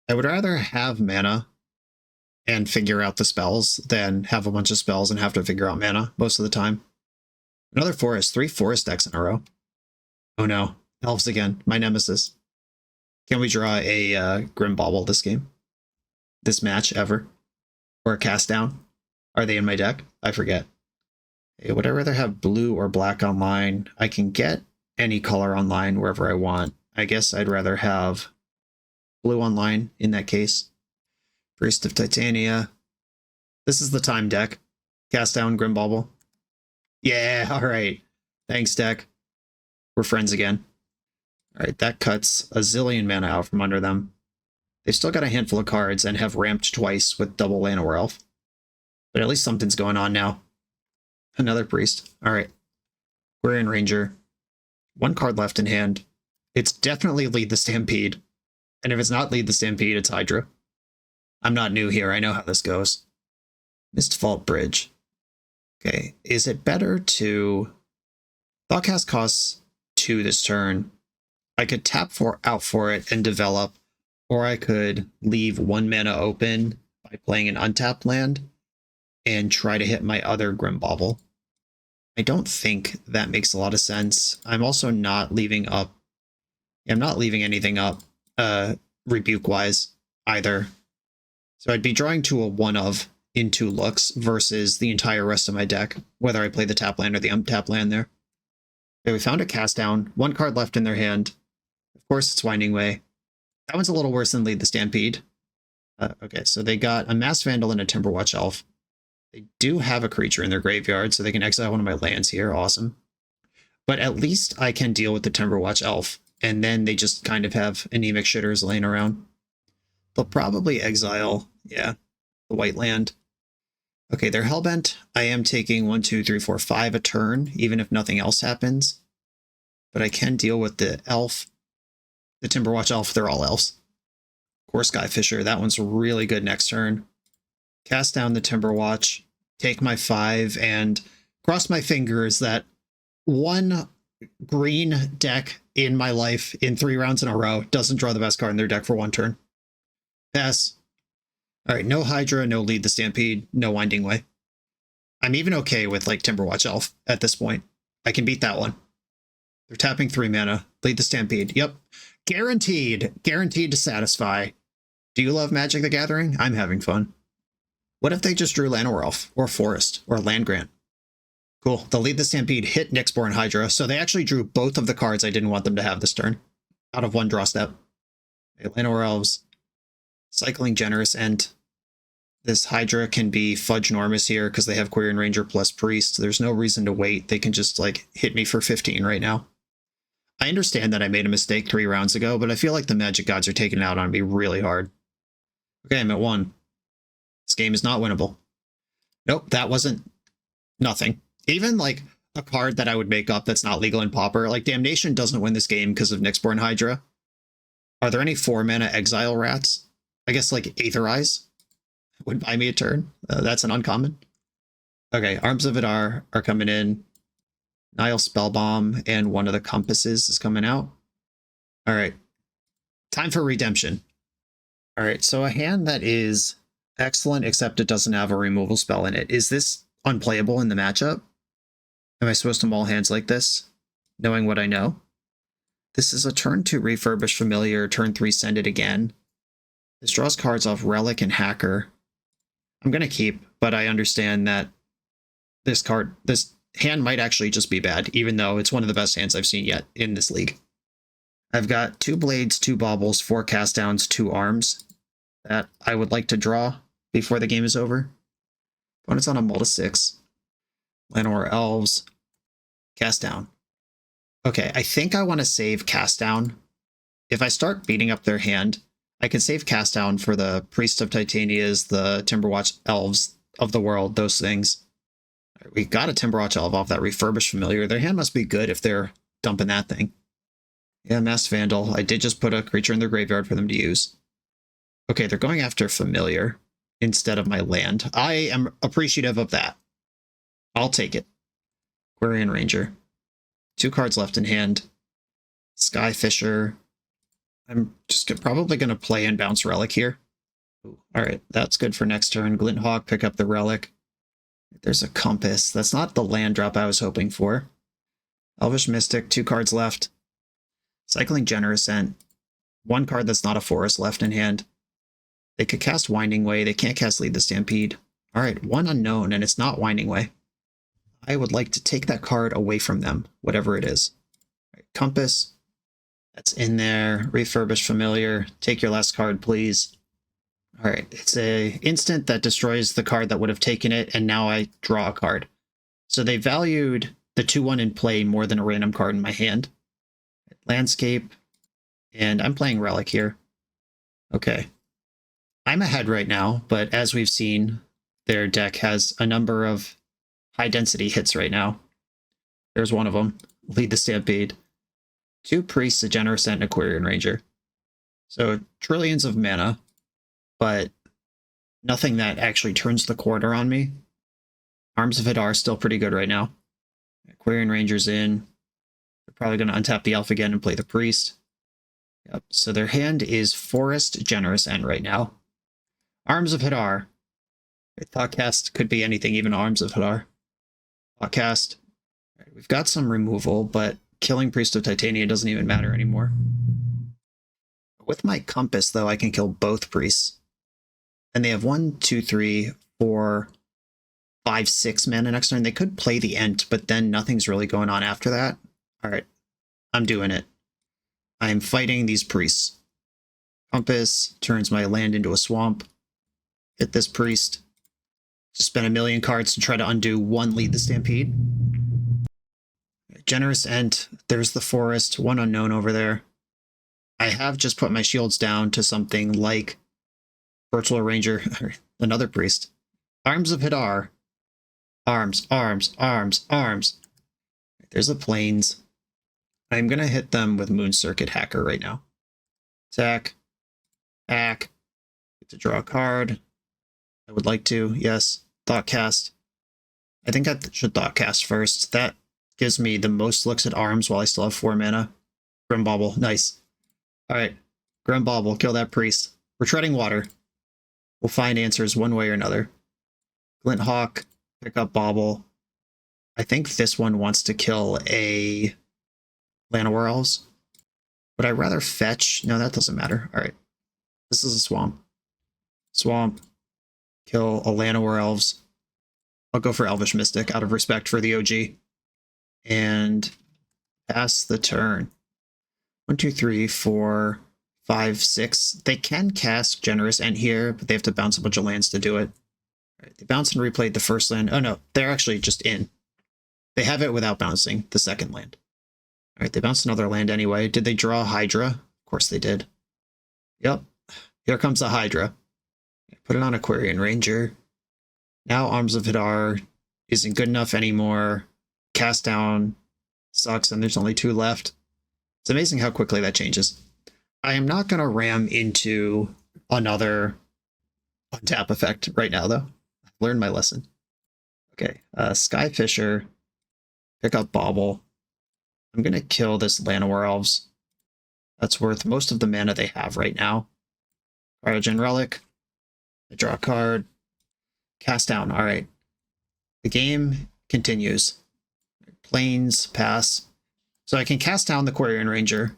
I would rather have mana and figure out the spells than have a bunch of spells and have to figure out mana most of the time. Another forest, 3 forest decks in a row. Oh no, elves again, my nemesis. Can we draw a Grim Bauble this game? This match ever? Or a cast down? Are they in my deck? I forget. Hey, would I rather have blue or black online? I can get any color online wherever I want. I guess I'd rather have blue online in that case. Priest of Titania. This is the time deck. Cast down Grim Bauble. Yeah, alright. Thanks, deck. We're friends again. Alright, that cuts a zillion mana out from under them. They've still got a handful of cards and have ramped twice with double Llanowar Elf. But at least something's going on now. Another priest. All right. Quarian Ranger. One card left in hand. It's definitely Lead the Stampede. And if it's not Lead the Stampede, it's Hydra. I'm not new here. I know how this goes. Mistvault Bridge. Okay. Is it better to... Thoughtcast costs 2 this turn. I could tap out for it and develop, or I could leave 1 mana open by playing an untapped land and try to hit my other Grim Bauble. I don't think that makes a lot of sense. I'm also not leaving up. I'm not leaving anything up rebuke-wise either. So I'd be drawing to a 1-of in 2 looks versus the entire rest of my deck, whether I play the tap land or the untap land there. Okay, we found a cast down. 1 card left in their hand. Of course, it's Winding Way. That one's a little worse than Lead the Stampede. Okay, so they got a Mass Vandal and a Timberwatch Elf. They do have a creature in their graveyard, so they can exile one of my lands here. Awesome. But at least I can deal with the Timberwatch Elf, and then they just kind of have anemic shitters laying around. They'll probably exile, yeah, the white land. Okay, they're Hellbent. I am taking 1, 2, 3, 4, 5 a turn, even if nothing else happens. But I can deal with the elf. The Timberwatch Elf, they're all elves. Of course, Skyfisher, that one's really good next turn. Cast down the Timberwatch, take my 5, and cross my fingers that one green deck in my life in 3 rounds in a row doesn't draw the best card in their deck for 1 turn. Pass. All right, no Hydra, no Lead the Stampede, no Winding Way. I'm even okay with like Timberwatch Elf at this point. I can beat that one. They're tapping 3 mana. Lead the Stampede. Yep. Guaranteed. Guaranteed to satisfy. Do you love Magic the Gathering? I'm having fun. What if they just drew Llanowar Elf or Forest or Land Grant? Cool. The Lead the Stampede hit Nyxborn Hydra, so they actually drew both of the cards I didn't want them to have this turn out of 1 draw step. Okay, Llanowar Elves. Cycling Generous End. This Hydra can be Fudge Enormous here because they have Quarian Ranger plus Priest. There's no reason to wait. They can just like hit me for 15 right now. I understand that I made a mistake 3 rounds ago, but I feel like the Magic Gods are taking it out on me really hard. Okay, I'm at 1. This game is not winnable. Nope, that wasn't nothing. Even like a card that I would make up that's not legal in Pauper, like Damnation doesn't win this game because of Nyxborn Hydra. Are there any 4 mana Exile Rats? I guess like Aetherize would buy me a turn. That's an uncommon. Okay, Arms of Vidar are coming in. Nile Spellbomb and one of the Compasses is coming out. All right, time for redemption. All right, so a hand that is excellent, except it doesn't have a removal spell in it. Is this unplayable in the matchup? Am I supposed to mull hands like this, knowing what I know? This is a turn 2 Refurbish Familiar, turn 3 Send It Again. This draws cards off Relic and Hacker. I'm going to keep, but I understand that this hand might actually just be bad, even though it's one of the best hands I've seen yet in this league. I've got 2 Blades, 2 Baubles, 4 Cast Downs, 2 Arms that I would like to draw before the game is over. Opponent's on a mull to 6. Llanowar Elves. Cast Down. Okay, I think I want to save Cast Down. If I start beating up their hand, I can save Cast Down for the Priest of Titanias, the Timberwatch Elves of the world, those things. Right, we got a Timberwatch Elf off that Refurbished Familiar. Their hand must be good if they're dumping that thing. Yeah, Masked Vandal. I did just put a creature in their graveyard for them to use. Okay, they're going after Familiar instead of my land. I am appreciative of that. I'll take it. Quarian Ranger. 2 cards left in hand. Skyfisher. I'm just probably going to play and bounce Relic here. Ooh, all right, that's good for next turn. Glint Hawk, pick up the Relic. There's a Compass. That's not the land drop I was hoping for. Elvish Mystic, 2 cards left. Cycling Generous End. 1 card that's not a forest left in hand. They could cast Winding Way. They can't cast Lead the Stampede. All right, 1 unknown, and it's not Winding Way. I would like to take that card away from them, whatever it is. All right, Compass. That's in there. Refurbished Familiar. Take your last card, please. All right, it's a instant that destroys the card that would have taken it, and now I draw a card. So they valued the 2/1 in play more than a random card in my hand. Landscape, and I'm playing Relic here. Okay. I'm ahead right now, but as we've seen, their deck has a number of high density hits right now. There's one of them. Lead the Stampede. 2 priests, a Generous Ent, and a Aquarian Ranger. So trillions of mana, but nothing that actually turns the corner on me. Arms of Hadar still pretty good right now. Aquarian Ranger's in. They're probably going to untap the elf again and play the priest. Yep. So their hand is Forest, Generous Ent right now. Arms of Hadar. Thoughtcast could be anything, even Arms of Hadar. Thoughtcast. Right, we've got some removal, but killing Priest of Titania doesn't even matter anymore. With my Compass, though, I can kill both priests. And they have 1, 2, 3, 4, 5, 6 mana next turn. They could play the Ent, but then nothing's really going on after that. All right, I'm doing it. I'm fighting these priests. Compass turns my land into a swamp. Hit this priest. Just spend 1,000,000 cards to try to undo 1 Lead the Stampede. Generous Ent. There's the Forest. 1 unknown over there. I have just put my shields down to something like Virtual Ranger, or another priest. Arms of Hadar. Arms, arms, arms, arms. There's a Plains. I'm going to hit them with Moon Circuit Hacker right now. Attack. Hack. Get to draw a card. I would like to, yes. Thoughtcast. I think I should Thoughtcast first. That gives me the most looks at arms while I still have 4 mana. Grim Bauble, nice. Alright, Grim Bauble, kill that priest. We're treading water. We'll find answers one way or another. Glint Hawk, pick up Bauble. I think this one wants to kill a Llanowar Elves. Would I rather fetch? No, that doesn't matter. Alright, this is a swamp. Swamp, kill a Llanowar Elves. I'll go for Elvish Mystic out of respect for the OG. And pass the turn. 1, 2, 3, 4, 5, 6. They can cast Generous Ent here, but they have to bounce a bunch of lands to do it. All right, they bounced and replayed the first land. Oh no, they're actually just in. They have it without bouncing the second land. All right, they bounced another land anyway. Did they draw a Hydra? Of course they did. Yep, here comes the Hydra. Put it on Aquarian Ranger. Now Arms of Hadar isn't good enough anymore. Cast down sucks, and there's only 2 left. It's amazing how quickly that changes. I am not going to ram into another untap effect right now, though. I've learned my lesson. Okay, Skyfisher, pick up Bauble. I'm going to kill this Llanowar Elves. That's worth most of the mana they have right now. Cryogen Relic. I draw a card. Cast down. All right. The game continues. Plains, pass. So I can cast down the Aquarian Ranger,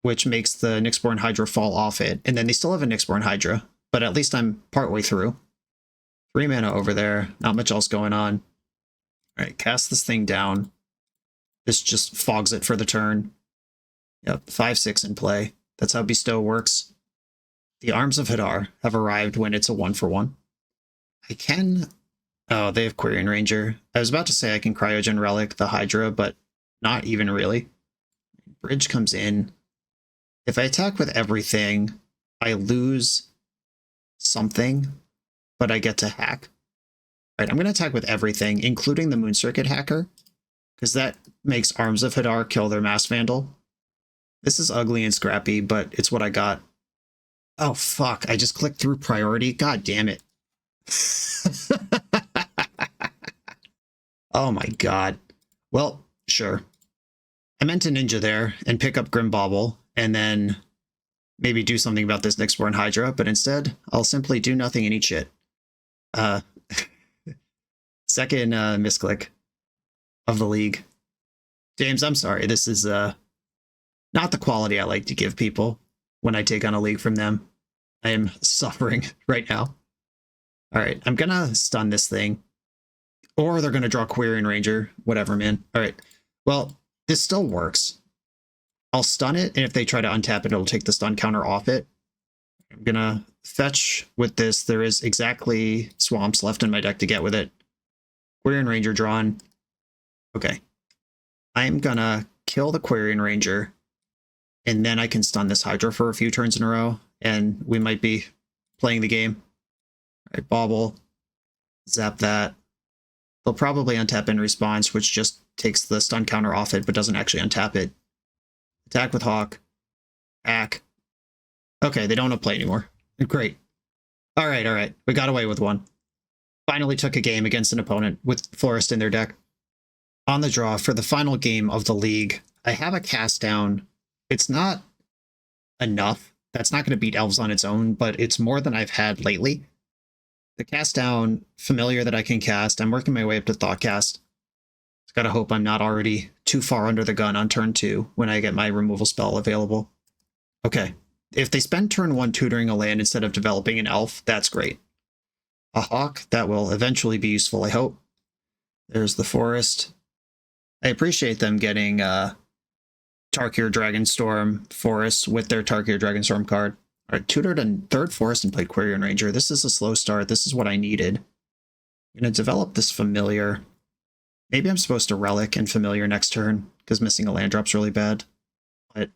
which makes the Nyxborn Hydra fall off it. And then they still have a Nyxborn Hydra, but at least I'm partway through. 3 mana over there. Not much else going on. All right, cast this thing down. This just fogs it for the turn. Yep, 5/6 in play. That's how Bestow works. The Arms of Hadar have arrived when it's a 1-for-1. I can... Oh, they have Aquarian Ranger. I was about to say I can Cryogen Relic the Hydra, but not even really. Bridge comes in. If I attack with everything, I lose something, but I get to hack. All right, I'm going to attack with everything, including the Moon Circuit Hacker, because that makes Arms of Hadar kill their Mass Vandal. This is ugly and scrappy, but it's what I got. Oh, fuck. I just clicked through priority. God damn it. Oh my god. Well, sure. I meant to ninja there and pick up Grim Bauble and then maybe do something about this Nyxborn Hydra, but instead I'll simply do nothing and eat shit. Second misclick of the league. James, I'm sorry. This is not the quality I like to give people when I take on a league from them. I am suffering right now. All right, I'm gonna stun this thing. Or they're gonna draw Aquarian Ranger. Whatever, man. All right. Well, this still works. I'll stun it, and if they try to untap it, it'll take the stun counter off it. I'm gonna fetch with this. There is exactly swamps left in my deck to get with it. Aquarian Ranger drawn. Okay. I'm gonna kill the Aquarian Ranger, and then I can stun this Hydra for a few turns in a row, and we might be playing the game. All right, Bauble. Zap that. They'll probably untap in response, which just takes the stun counter off it, but doesn't actually untap it. Attack with Hawk. Hack. Okay, they don't want to play anymore. Great. All right. We got away with one. Finally took a game against an opponent with Forest in their deck. On the draw for the final game of the league, I have a cast down. It's not enough. That's not going to beat Elves on its own, but it's more than I've had lately. The cast down familiar that I can cast. I'm working my way up to Thoughtcast. Just gotta hope I'm not already too far under the gun on turn 2 when I get my removal spell available. Okay. If they spend turn 1 tutoring a land instead of developing an elf, that's great. A Hawk, that will eventually be useful, I hope. There's the Forest. I appreciate them getting Tarkir Dragonstorm Forest with their Tarkir Dragonstorm card. All right, tutored a 3rd Forest and played Cryogen Ranger. This is a slow start. This is what I needed. I'm going to develop this Familiar. Maybe I'm supposed to Relic and Familiar next turn, because missing a land drop's really bad. But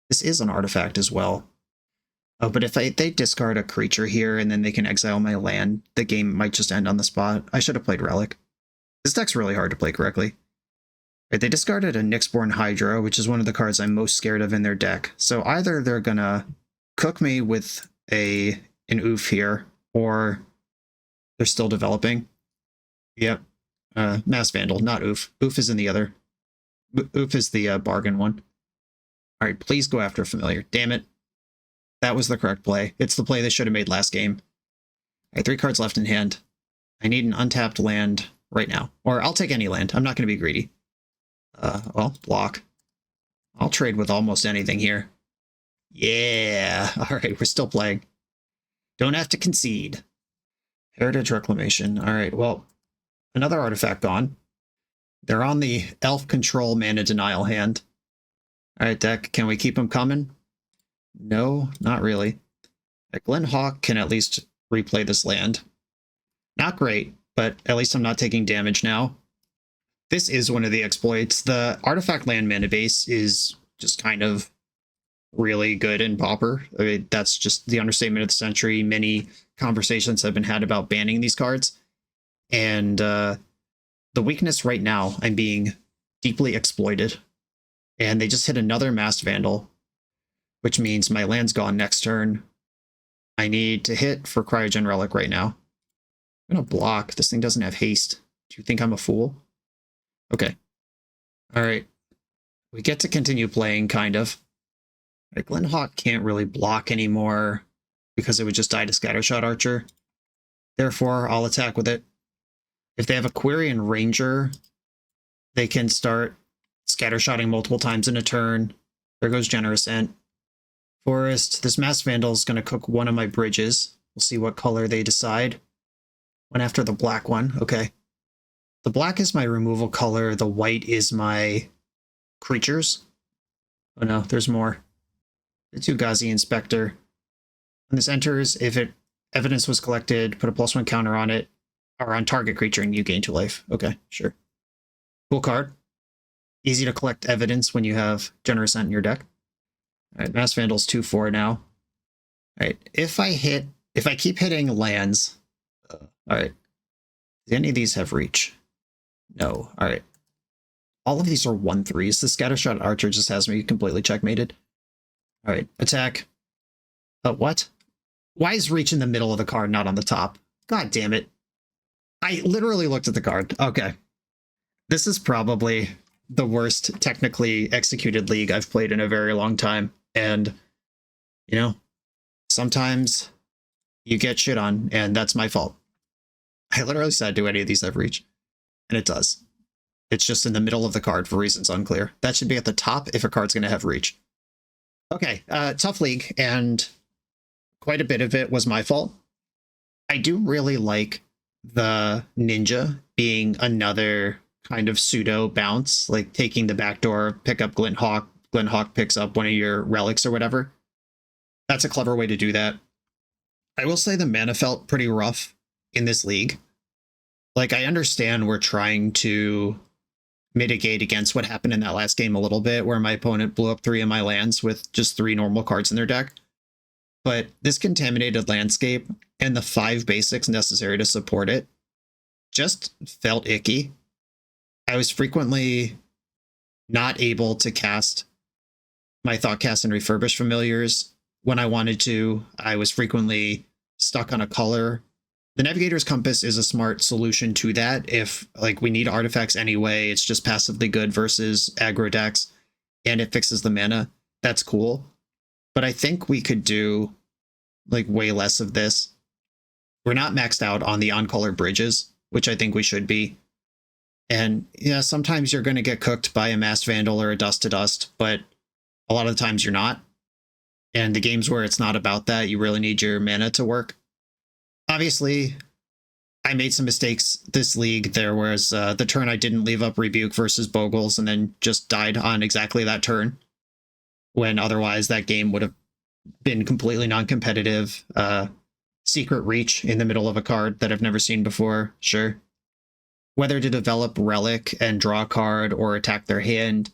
this is an artifact as well. Oh, but if they discard a creature here and then they can exile my land, the game might just end on the spot. I should have played Relic. This deck's really hard to play correctly. Right, they discarded a Nyxborn Hydra, which is one of the cards I'm most scared of in their deck. So either they're going to cook me with an oof here, or they're still developing. Yep. Mass Vandal, not oof. Oof is in the other. Oof is the bargain one. All right, please go after Familiar. Damn it. That was the correct play. It's the play they should have made last game. All right, 3 cards left in hand. I need an untapped land right now. Or I'll take any land. I'm not going to be greedy. Well, block. I'll trade with almost anything here. Yeah. All right, we're still playing. Don't have to concede. Heritage Reclamation. All right, well, another artifact gone. They're on the Elf Control Mana Denial hand. All right, deck, can we keep them coming? No, not really. Glint Hawk can at least replay this land. Not great, but at least I'm not taking damage now. This is one of the exploits. The artifact land mana base is just kind of really good in Pauper. I mean, that's just the understatement of the century. Many conversations have been had about banning these cards. And the weakness right now, I'm being deeply exploited. And they just hit another Masked Vandal, which means my land's gone next turn. I need to hit for Cryogen Relic right now. I'm going to block. This thing doesn't have haste. Do you think I'm a fool? Okay. All right. We get to continue playing, kind of. Right, Glint Hawk can't really block anymore because it would just die to Scattershot Archer. Therefore, I'll attack with it. If they have a Quirion Ranger, they can start Scattershotting multiple times in a turn. There goes Generous Ent. Forest. This Masked Vandal is going to cook one of my bridges. We'll see what color they decide. Went after the black one. Okay. The black is my removal color. The white is my creatures. Oh no, there's more. The Tugazi Inspector. When this enters, if evidence was collected, put a +1 counter on it, or on target creature, and you gain 2 life. Okay, sure. Cool card. Easy to collect evidence when you have Generous Ent in your deck. All right, Masked Vandal's 2/4 now. All right, if I keep hitting lands, all right. Do any of these have reach? No. All right. All of these are 1/3s. The Scattershot Archer just has me completely checkmated. All right, attack. What? Why is reach in the middle of the card, not on the top? God damn it. I literally looked at the card. Okay. This is probably the worst technically executed league I've played in a very long time. And, you know, sometimes you get shit on, and that's my fault. I literally said, do any of these have reach? And it does. It's just in the middle of the card for reasons unclear. That should be at the top if a card's going to have reach. Okay, tough league, and quite a bit of it was my fault. I do really like the Ninja being another kind of pseudo bounce, like taking the backdoor, pick up Glint Hawk picks up one of your relics or whatever. That's a clever way to do that. I will say the mana felt pretty rough in this league. Like, I understand we're trying to mitigate against what happened in that last game a little bit, where my opponent blew up 3 of my lands with just 3 normal cards in their deck. But this contaminated landscape and the 5 basics necessary to support it just felt icky. I was frequently not able to cast my Thoughtcast and Refurbish familiars when I wanted to. I was frequently stuck on a color. The Navigator's Compass is a smart solution to that. If like we need artifacts anyway, it's just passively good versus aggro decks, and it fixes the mana. That's cool. But I think we could do like way less of this. We're not maxed out on the on-color bridges, which I think we should be. And yeah, sometimes you're going to get cooked by a Masked Vandal or a Dust to Dust, but a lot of the times you're not. And the games where it's not about that, you really need your mana to work. Obviously, I made some mistakes this league. There was the turn I didn't leave up Rebuke versus Bogles and then just died on exactly that turn, when otherwise that game would have been completely non-competitive. Secret Reach in the middle of a card that I've never seen before, sure. Whether to develop Relic and draw a card or attack their hand,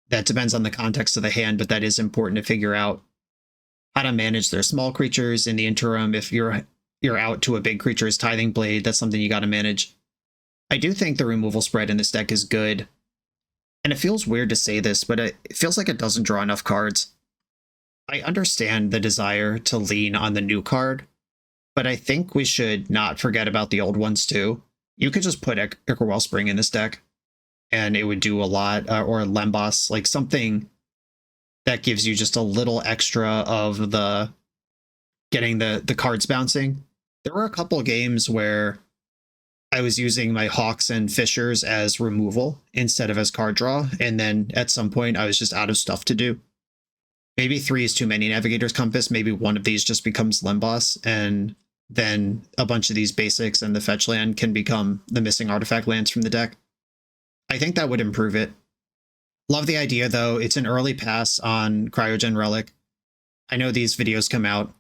that depends on the context of the hand, but that is important to figure out. How to manage their small creatures in the interim. If you're out to a big creature's Tithing Blade, that's something you got to manage. I do think the removal spread in this deck is good. And it feels weird to say this, but it feels like it doesn't draw enough cards. I understand the desire to lean on the new card, but I think we should not forget about the old ones too. You could just put Ichor Wellspring in this deck, and it would do a lot, or Lembas, like something that gives you just a little extra of the getting the cards bouncing. There were a couple games where I was using my Hawks and Fishers as removal instead of as card draw, and then at some point I was just out of stuff to do. Maybe 3 is too many Navigator's Compass, maybe one of these just becomes Lembas, and then a bunch of these basics and the fetch land can become the missing artifact lands from the deck. I think that would improve it. Love the idea, though. It's an early pass on Cryogen Relic. I know these videos come out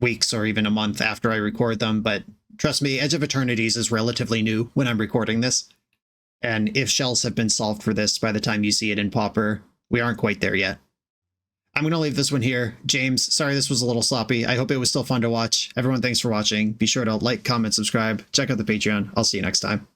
weeks or even a month after I record them, but trust me, Edge of Eternities is relatively new when I'm recording this. And if shells have been solved for this by the time you see it in Pauper, we aren't quite there yet. I'm going to leave this one here. James, sorry this was a little sloppy. I hope it was still fun to watch. Everyone, thanks for watching. Be sure to like, comment, subscribe. Check out the Patreon. I'll see you next time.